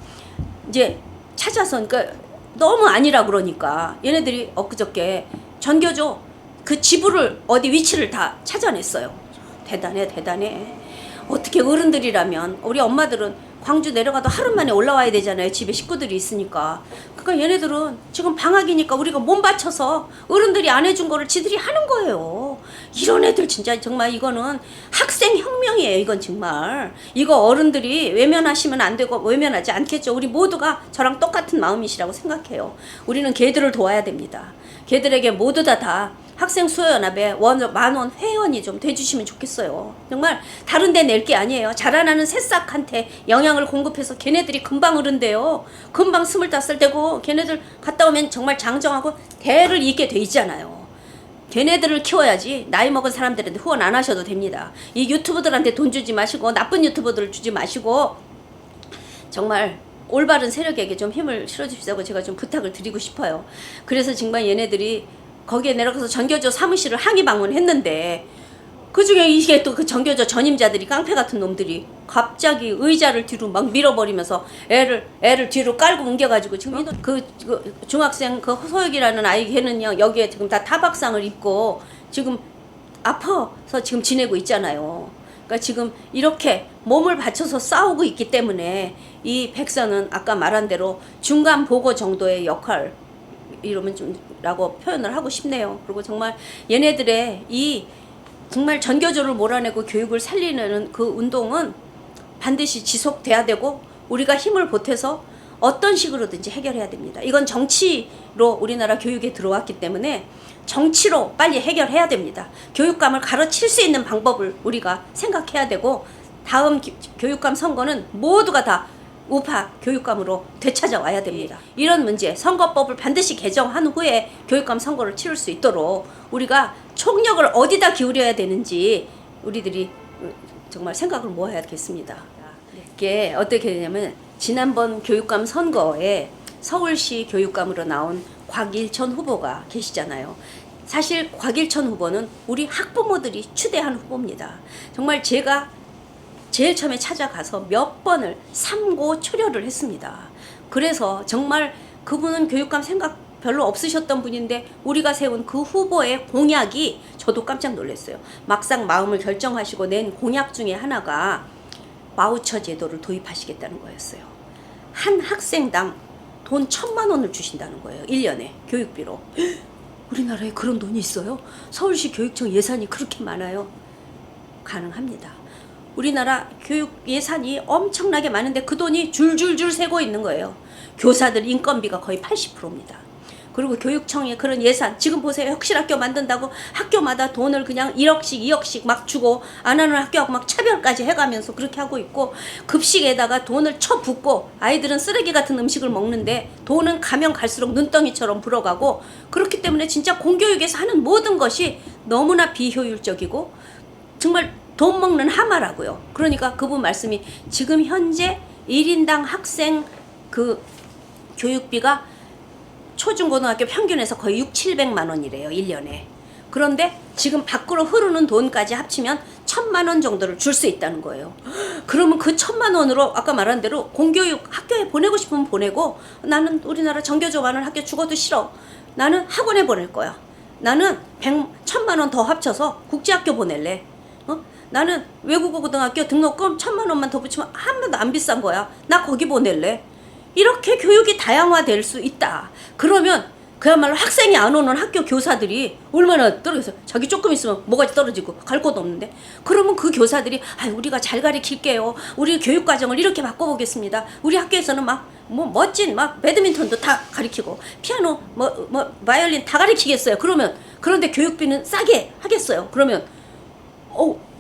이제 찾아서 그러니까 너무 아니라 그러니까 얘네들이 엊그저께 전교조 그 지부를 어디 위치를 다 찾아냈어요. 대단해 대단해. 어떻게 어른들이라면 우리 엄마들은 광주 내려가도 하루 만에 올라와야 되잖아요. 집에 식구들이 있으니까. 그러니까 얘네들은 지금 방학이니까 우리가 몸 바쳐서 어른들이 안 해준 거를 지들이 하는 거예요. 이런 애들 진짜 정말 이거는 학생혁명이에요. 이건 정말. 이거 어른들이 외면하시면 안 되고 외면하지 않겠죠. 우리 모두가 저랑 똑같은 마음이시라고 생각해요. 우리는 걔들을 도와야 됩니다. 걔들에게 모두 다 학생 수호연합에 10,000원 회원이 좀 돼주시면 좋겠어요. 정말 다른 데 낼 게 아니에요. 자라나는 새싹한테 영양을 공급해서 걔네들이 금방 어른돼요. 금방 25살 되고 걔네들 갔다 오면 정말 장정하고 대를 잇게 돼 있잖아요. 걔네들을 키워야지 나이 먹은 사람들한테 후원 안 하셔도 됩니다. 이 유튜버들한테 돈 주지 마시고 나쁜 유튜버들 주지 마시고 정말 올바른 세력에게 좀 힘을 실어주시자고 제가 좀 부탁을 드리고 싶어요. 그래서 정말 얘네들이 거기에 내려가서 전교조 사무실을 항의 방문했는데 그중에 이게 또 그 전교조 전임자들이 깡패 같은 놈들이 갑자기 의자를 뒤로 막 밀어버리면서 애를 뒤로 깔고 옮겨가지고 지금 그 중학생 그 소혁이라는 아이 걔는요 여기에 지금 다 타박상을 입고 지금 아파서 지금 지내고 있잖아요. 그러니까 지금 이렇게 몸을 바쳐서 싸우고 있기 때문에 이 백선은 아까 말한 대로 중간 보고 정도의 역할 이러면 좀 라고 표현을 하고 싶네요. 그리고 정말 얘네들의 이 정말 전교조를 몰아내고 교육을 살리는 그 운동은 반드시 지속돼야 되고 우리가 힘을 보태서 어떤 식으로든지 해결해야 됩니다. 이건 정치로 우리나라 교육에 들어왔기 때문에 정치로 빨리 해결해야 됩니다. 교육감을 가르칠 수 있는 방법을 우리가 생각해야 되고 다음 교육감 선거는 모두가 다 우파 교육감으로 되찾아와야 됩니다. 이런 문제 선거법을 반드시 개정한 후에 교육감 선거를 치를 수 있도록 우리가 총력을 어디다 기울여야 되는지 우리들이 정말 생각을 모아야겠습니다. 이게 어떻게 되냐면 지난번 교육감 선거에 서울시 교육감으로 나온 곽일천 후보가 계시잖아요. 사실 곽일천 후보는 우리 학부모들이 추대한 후보입니다. 정말 제가 제일 처음에 찾아가서 몇 번을 삼고 초려를 했습니다. 그래서 정말 그분은 교육감 생각 별로 없으셨던 분인데 우리가 세운 그 후보의 공약이 저도 깜짝 놀랐어요. 막상 마음을 결정하시고 낸 공약 중에 하나가 바우처 제도를 도입하시겠다는 거였어요. 한 학생당 돈 1,000만 원을 주신다는 거예요. 1년에 교육비로. 우리나라에 그런 돈이 있어요? 서울시 교육청 예산이 그렇게 많아요? 가능합니다. 우리나라 교육 예산이 엄청나게 많은데 그 돈이 줄줄줄 새고 있는 거예요. 교사들 인건비가 거의 80%입니다. 그리고 교육청에 그런 예산 지금 보세요. 혁신학교 만든다고 학교마다 돈을 그냥 1억씩 2억씩 막 주고 안 하는 학교하고 막 차별까지 해가면서 그렇게 하고 있고 급식에다가 돈을 쳐붓고 아이들은 쓰레기 같은 음식을 먹는데 돈은 가면 갈수록 눈덩이처럼 불어가고 그렇기 때문에 진짜 공교육에서 하는 모든 것이 너무나 비효율적이고 정말 돈 먹는 하마라고요. 그러니까 그분 말씀이 지금 현재 1인당 학생 그 교육비가 초중고등학교 평균에서 거의 600~700만 원이래요. 1년에. 그런데 지금 밖으로 흐르는 돈까지 합치면 1,000만 원 정도를 줄 수 있다는 거예요. 그러면 그 1,000만 원으로 아까 말한 대로 공교육 학교에 보내고 싶으면 보내고 나는 우리나라 전교조 많은 학교 죽어도 싫어. 나는 학원에 보낼 거야. 나는 1,000만 원 더 합쳐서 국제학교 보낼래. 나는 외국어 고등학교 등록금 1,000만 원만 더 붙이면 하나도 안 비싼 거야. 나 거기 보낼래. 이렇게 교육이 다양화될 수 있다. 그러면 그야말로 학생이 안 오는 학교 교사들이 얼마나 떨어져서 자기 조금 있으면 뭐가지 떨어지고 갈 곳도 없는데 그러면 그 교사들이 우리가 잘 가르칠게요. 우리 교육과정을 이렇게 바꿔보겠습니다. 우리 학교에서는 막 멋진 막 배드민턴도 다 가르치고 피아노 바이올린 다 가르치겠어요. 그런데 교육비는 싸게 하겠어요. 그러면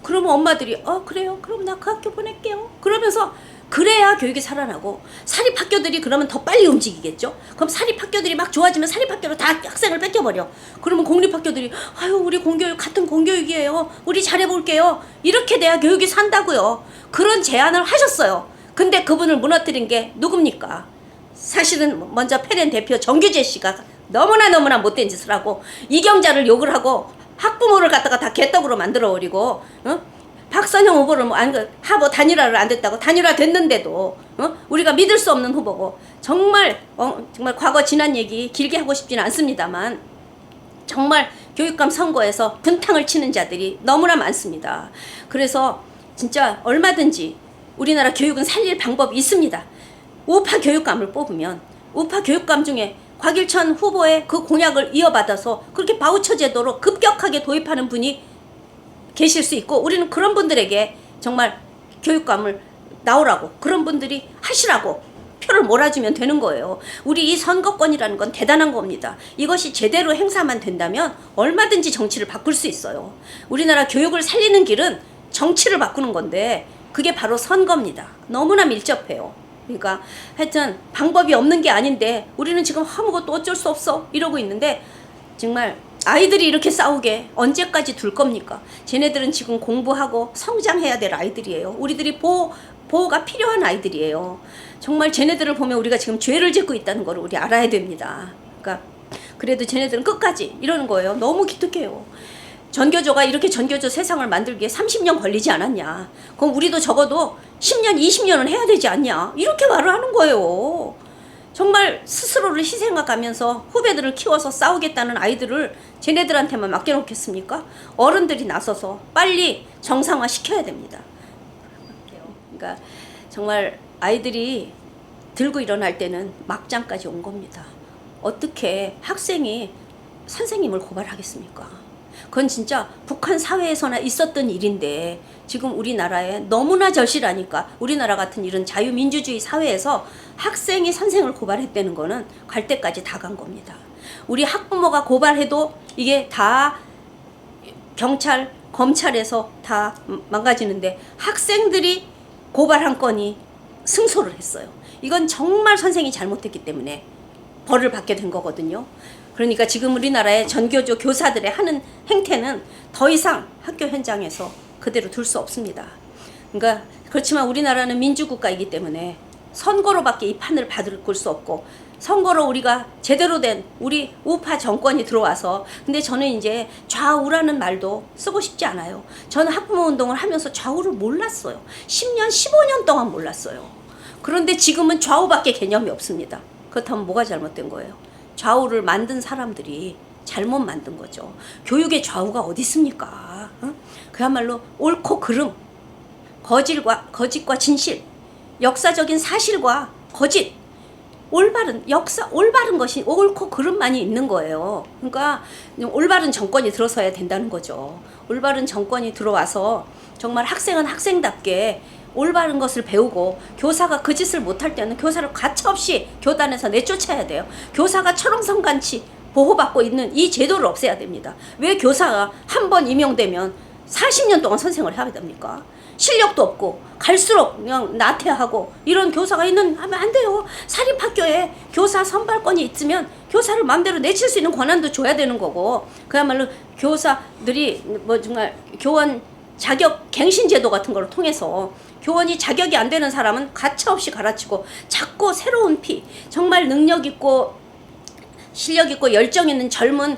엄마들이 그래요? 그럼 나 그 학교 보낼게요. 그러면서 그래야 교육이 살아나고 사립학교들이 그러면 더 빨리 움직이겠죠. 그럼 사립학교들이 막 좋아지면 사립학교로 다 학생을 뺏겨버려. 그러면 공립학교들이 우리 공교육 같은 공교육이에요. 우리 잘해볼게요. 이렇게 돼야 교육이 산다고요. 그런 제안을 하셨어요. 근데 그분을 무너뜨린 게 누굽니까? 사실은 먼저 페렌 대표 정규재 씨가 너무나 못된 짓을 하고 이경자를 욕을 하고 학부모를 갖다가 다 개떡으로 만들어버리고 박선영 후보를 하버 단일화를 안 됐다고 단일화 됐는데도 우리가 믿을 수 없는 후보고 정말 과거 지난 얘기 길게 하고 싶지는 않습니다만 정말 교육감 선거에서 분탕을 치는 자들이 너무나 많습니다. 그래서 진짜 얼마든지 우리나라 교육은 살릴 방법이 있습니다. 우파 교육감을 뽑으면 우파 교육감 중에 곽일천 후보의 그 공약을 이어받아서 그렇게 바우처 제도로 급격하게 도입하는 분이 계실 수 있고 우리는 그런 분들에게 정말 교육감을 나오라고 그런 분들이 하시라고 표를 몰아주면 되는 거예요. 우리 이 선거권이라는 건 대단한 겁니다. 이것이 제대로 행사만 된다면 얼마든지 정치를 바꿀 수 있어요. 우리나라 교육을 살리는 길은 정치를 바꾸는 건데 그게 바로 선거입니다. 너무나 밀접해요. 그러니까 하여튼 방법이 없는 게 아닌데 우리는 지금 아무것도 어쩔 수 없어 이러고 있는데 정말 아이들이 이렇게 싸우게 언제까지 둘 겁니까? 쟤네들은 지금 공부하고 성장해야 될 아이들이에요. 우리들이 보호가 필요한 아이들이에요. 정말 쟤네들을 보면 우리가 지금 죄를 짓고 있다는 걸 우리 알아야 됩니다. 그러니까 그래도 쟤네들은 끝까지 이러는 거예요. 너무 기특해요. 전교조가 이렇게 전교조 세상을 만들기에 30년 걸리지 않았냐. 그럼 우리도 적어도 10년, 20년은 해야 되지 않냐. 이렇게 말을 하는 거예요. 정말 스스로를 희생해가면서 후배들을 키워서 싸우겠다는 아이들을 쟤네들한테만 맡겨놓겠습니까? 어른들이 나서서 빨리 정상화 시켜야 됩니다. 그러니까 정말 아이들이 들고 일어날 때는 막장까지 온 겁니다. 어떻게 학생이 선생님을 고발하겠습니까? 그건 진짜 북한 사회에서나 있었던 일인데 지금 우리나라에 너무나 절실하니까 우리나라 같은 이런 자유민주주의 사회에서 학생이 선생을 고발했다는 거는 갈 때까지 다 간 겁니다. 우리 학부모가 고발해도 이게 다 경찰, 검찰에서 다 망가지는데 학생들이 고발한 건이 승소를 했어요. 이건 정말 선생이 잘못했기 때문에 벌을 받게 된 거거든요. 그러니까 지금 우리나라의 전교조 교사들의 하는 행태는 더 이상 학교 현장에서 그대로 둘 수 없습니다. 그러니까 그렇지만 우리나라는 민주국가이기 때문에 선거로밖에 이 판을 바꿀 수 없고 선거로 우리가 제대로 된 우리 우파 정권이 들어와서 근데 저는 이제 좌우라는 말도 쓰고 싶지 않아요. 저는 학부모 운동을 하면서 좌우를 몰랐어요. 10년, 15년 동안 몰랐어요. 그런데 지금은 좌우밖에 개념이 없습니다. 그렇다면 뭐가 잘못된 거예요? 좌우를 만든 사람들이 잘못 만든 거죠. 교육의 좌우가 어디 있습니까? 그야말로 옳고 그름, 거짓과 진실, 역사적인 사실과 거짓, 올바른 것이 옳고 그름만이 있는 거예요. 그러니까 올바른 정권이 들어서야 된다는 거죠. 올바른 정권이 들어와서 정말 학생은 학생답게 올바른 것을 배우고 교사가 그 짓을 못할 때는 교사를 가차없이 교단에서 내쫓아야 돼요. 교사가 철옹성간치 보호받고 있는 이 제도를 없애야 됩니다. 왜 교사가 한 번 임용되면 40년 동안 선생을 해야 됩니까? 실력도 없고 갈수록 그냥 나태하고 이런 교사가 하면 안 돼요. 사립학교에 교사 선발권이 있으면 교사를 마음대로 내칠 수 있는 권한도 줘야 되는 거고 그야말로 교사들이 정말 교원 자격 갱신 제도 같은 걸 통해서 교원이 자격이 안 되는 사람은 가차없이 갈아치고 자꾸 새로운 피 정말 능력 있고 실력 있고 열정 있는 젊은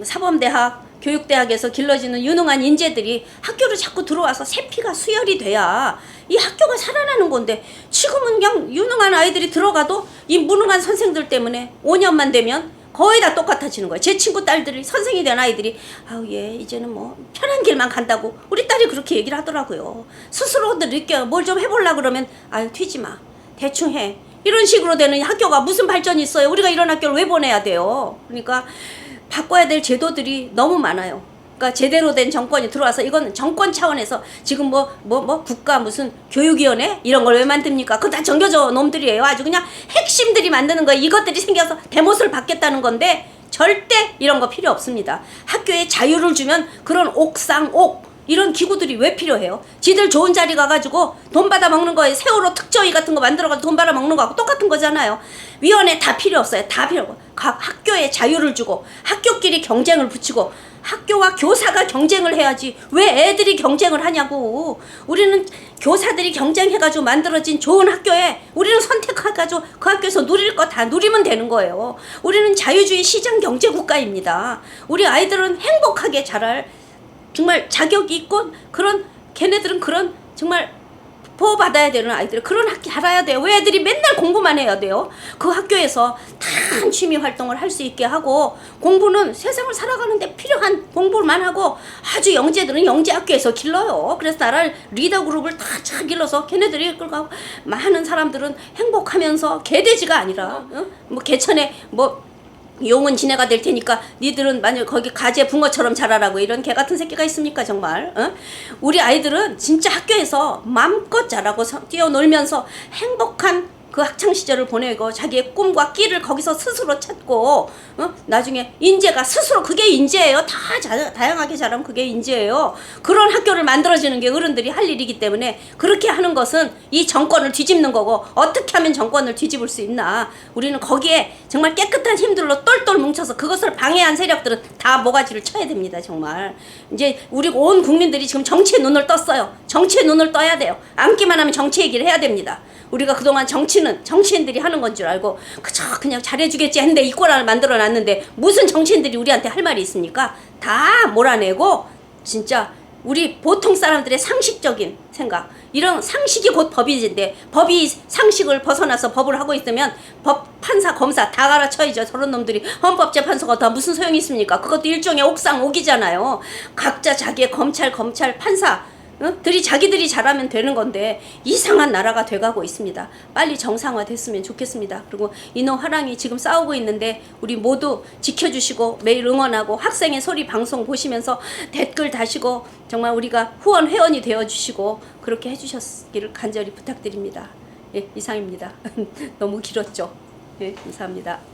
사범대학 교육대학에서 길러지는 유능한 인재들이 학교로 자꾸 들어와서 새 피가 수혈이 돼야 이 학교가 살아나는 건데 지금은 그냥 유능한 아이들이 들어가도 이 무능한 선생들 때문에 5년만 되면 거의 다 똑같아지는 거예요. 제 친구 딸들이 선생이 된 아이들이 아우 얘 이제는 뭐 편한 길만 간다고 우리 딸이 그렇게 얘기를 하더라고요. 스스로들 느껴요. 뭘 좀 해보려고 그러면 아유 튀지 마. 대충 해. 이런 식으로 되는 학교가 무슨 발전이 있어요. 우리가 이런 학교를 왜 보내야 돼요. 그러니까 바꿔야 될 제도들이 너무 많아요. 그러니까 제대로 된 정권이 들어와서 이건 정권 차원에서 지금 국가 무슨 교육위원회 이런 걸 왜 만듭니까? 그거 다 정교조 놈들이에요. 아주 그냥 핵심들이 만드는 거예요. 이것들이 생겨서 대못을 받겠다는 건데 절대 이런 거 필요 없습니다. 학교에 자유를 주면 그런 옥상옥 이런 기구들이 왜 필요해요? 지들 좋은 자리 가가지고 돈 받아 먹는 거에 세월호 특조위 같은 거 만들어가지고 돈 받아 먹는 거하고 똑같은 거잖아요. 위원회 다 필요 없어요. 다 필요 없고 각 학교에 자유를 주고 학교끼리 경쟁을 붙이고 학교와 교사가 경쟁을 해야지 왜 애들이 경쟁을 하냐고. 우리는 교사들이 경쟁해가지고 만들어진 좋은 학교에 우리는 선택해가지고 그 학교에서 누릴 거 다 누리면 되는 거예요. 우리는 자유주의 시장 경제 국가입니다. 우리 아이들은 행복하게 자랄 정말 자격이 있고 그런 걔네들은 그런 정말 보호받아야 되는 아이들 그런 학교 알아야 돼요. 왜 애들이 맨날 공부만 해야 돼요? 그 학교에서 다양한 취미 활동을 할 수 있게 하고 공부는 세상을 살아가는데 필요한 공부만 하고 아주 영재들은 영재학교에서 길러요. 그래서 나라를 리더 그룹을 다 잘 길러서 걔네들이 끌고 많은 사람들은 행복하면서 개돼지가 아니라 뭐 개천에 뭐 용은 지네가 될 테니까 니들은 만약 거기 가재 붕어처럼 자라라고 이런 개 같은 새끼가 있습니까 정말? 우리 아이들은 진짜 학교에서 마음껏 자라고 뛰어놀면서 행복한 그 학창 시절을 보내고 자기의 꿈과 끼를 거기서 스스로 찾고 나중에 인재가 스스로 그게 인재예요. 다양하게 자라면 그게 인재예요. 그런 학교를 만들어주는 게 어른들이 할 일이기 때문에 그렇게 하는 것은 이 정권을 뒤집는 거고 어떻게 하면 정권을 뒤집을 수 있나. 우리는 거기에 정말 깨끗한 힘들로 똘똘 뭉쳐서 그것을 방해한 세력들은 다 모가지를 쳐야 됩니다. 정말 이제 우리 온 국민들이 지금 정치에 눈을 떴어요. 정치에 눈을 떠야 돼요. 앉기만 하면 정치 얘기를 해야 됩니다. 우리가 그동안 정치는 정치인들이 하는 건 줄 알고 그저 그냥 잘해주겠지 했는데 이 꼴을 만들어놨는데 무슨 정치인들이 우리한테 할 말이 있습니까? 다 몰아내고 진짜 우리 보통 사람들의 상식적인 생각 이런 상식이 곧 법이인데 법이 상식을 벗어나서 법을 하고 있으면 법 판사 검사 다 갈아쳐야죠. 저런 놈들이 헌법재판소가 다 무슨 소용이 있습니까? 그것도 일종의 옥상옥이잖아요. 각자 자기의 검찰 판사 들이 자기들이 잘하면 되는 건데 이상한 나라가 돼가고 있습니다. 빨리 정상화 됐으면 좋겠습니다. 그리고 이놈 화랑이 지금 싸우고 있는데 우리 모두 지켜주시고 매일 응원하고 학생의 소리 방송 보시면서 댓글 다시고 정말 우리가 후원 회원이 되어주시고 그렇게 해주셨기를 간절히 부탁드립니다. 예, 이상입니다. 너무 길었죠. 예, 감사합니다.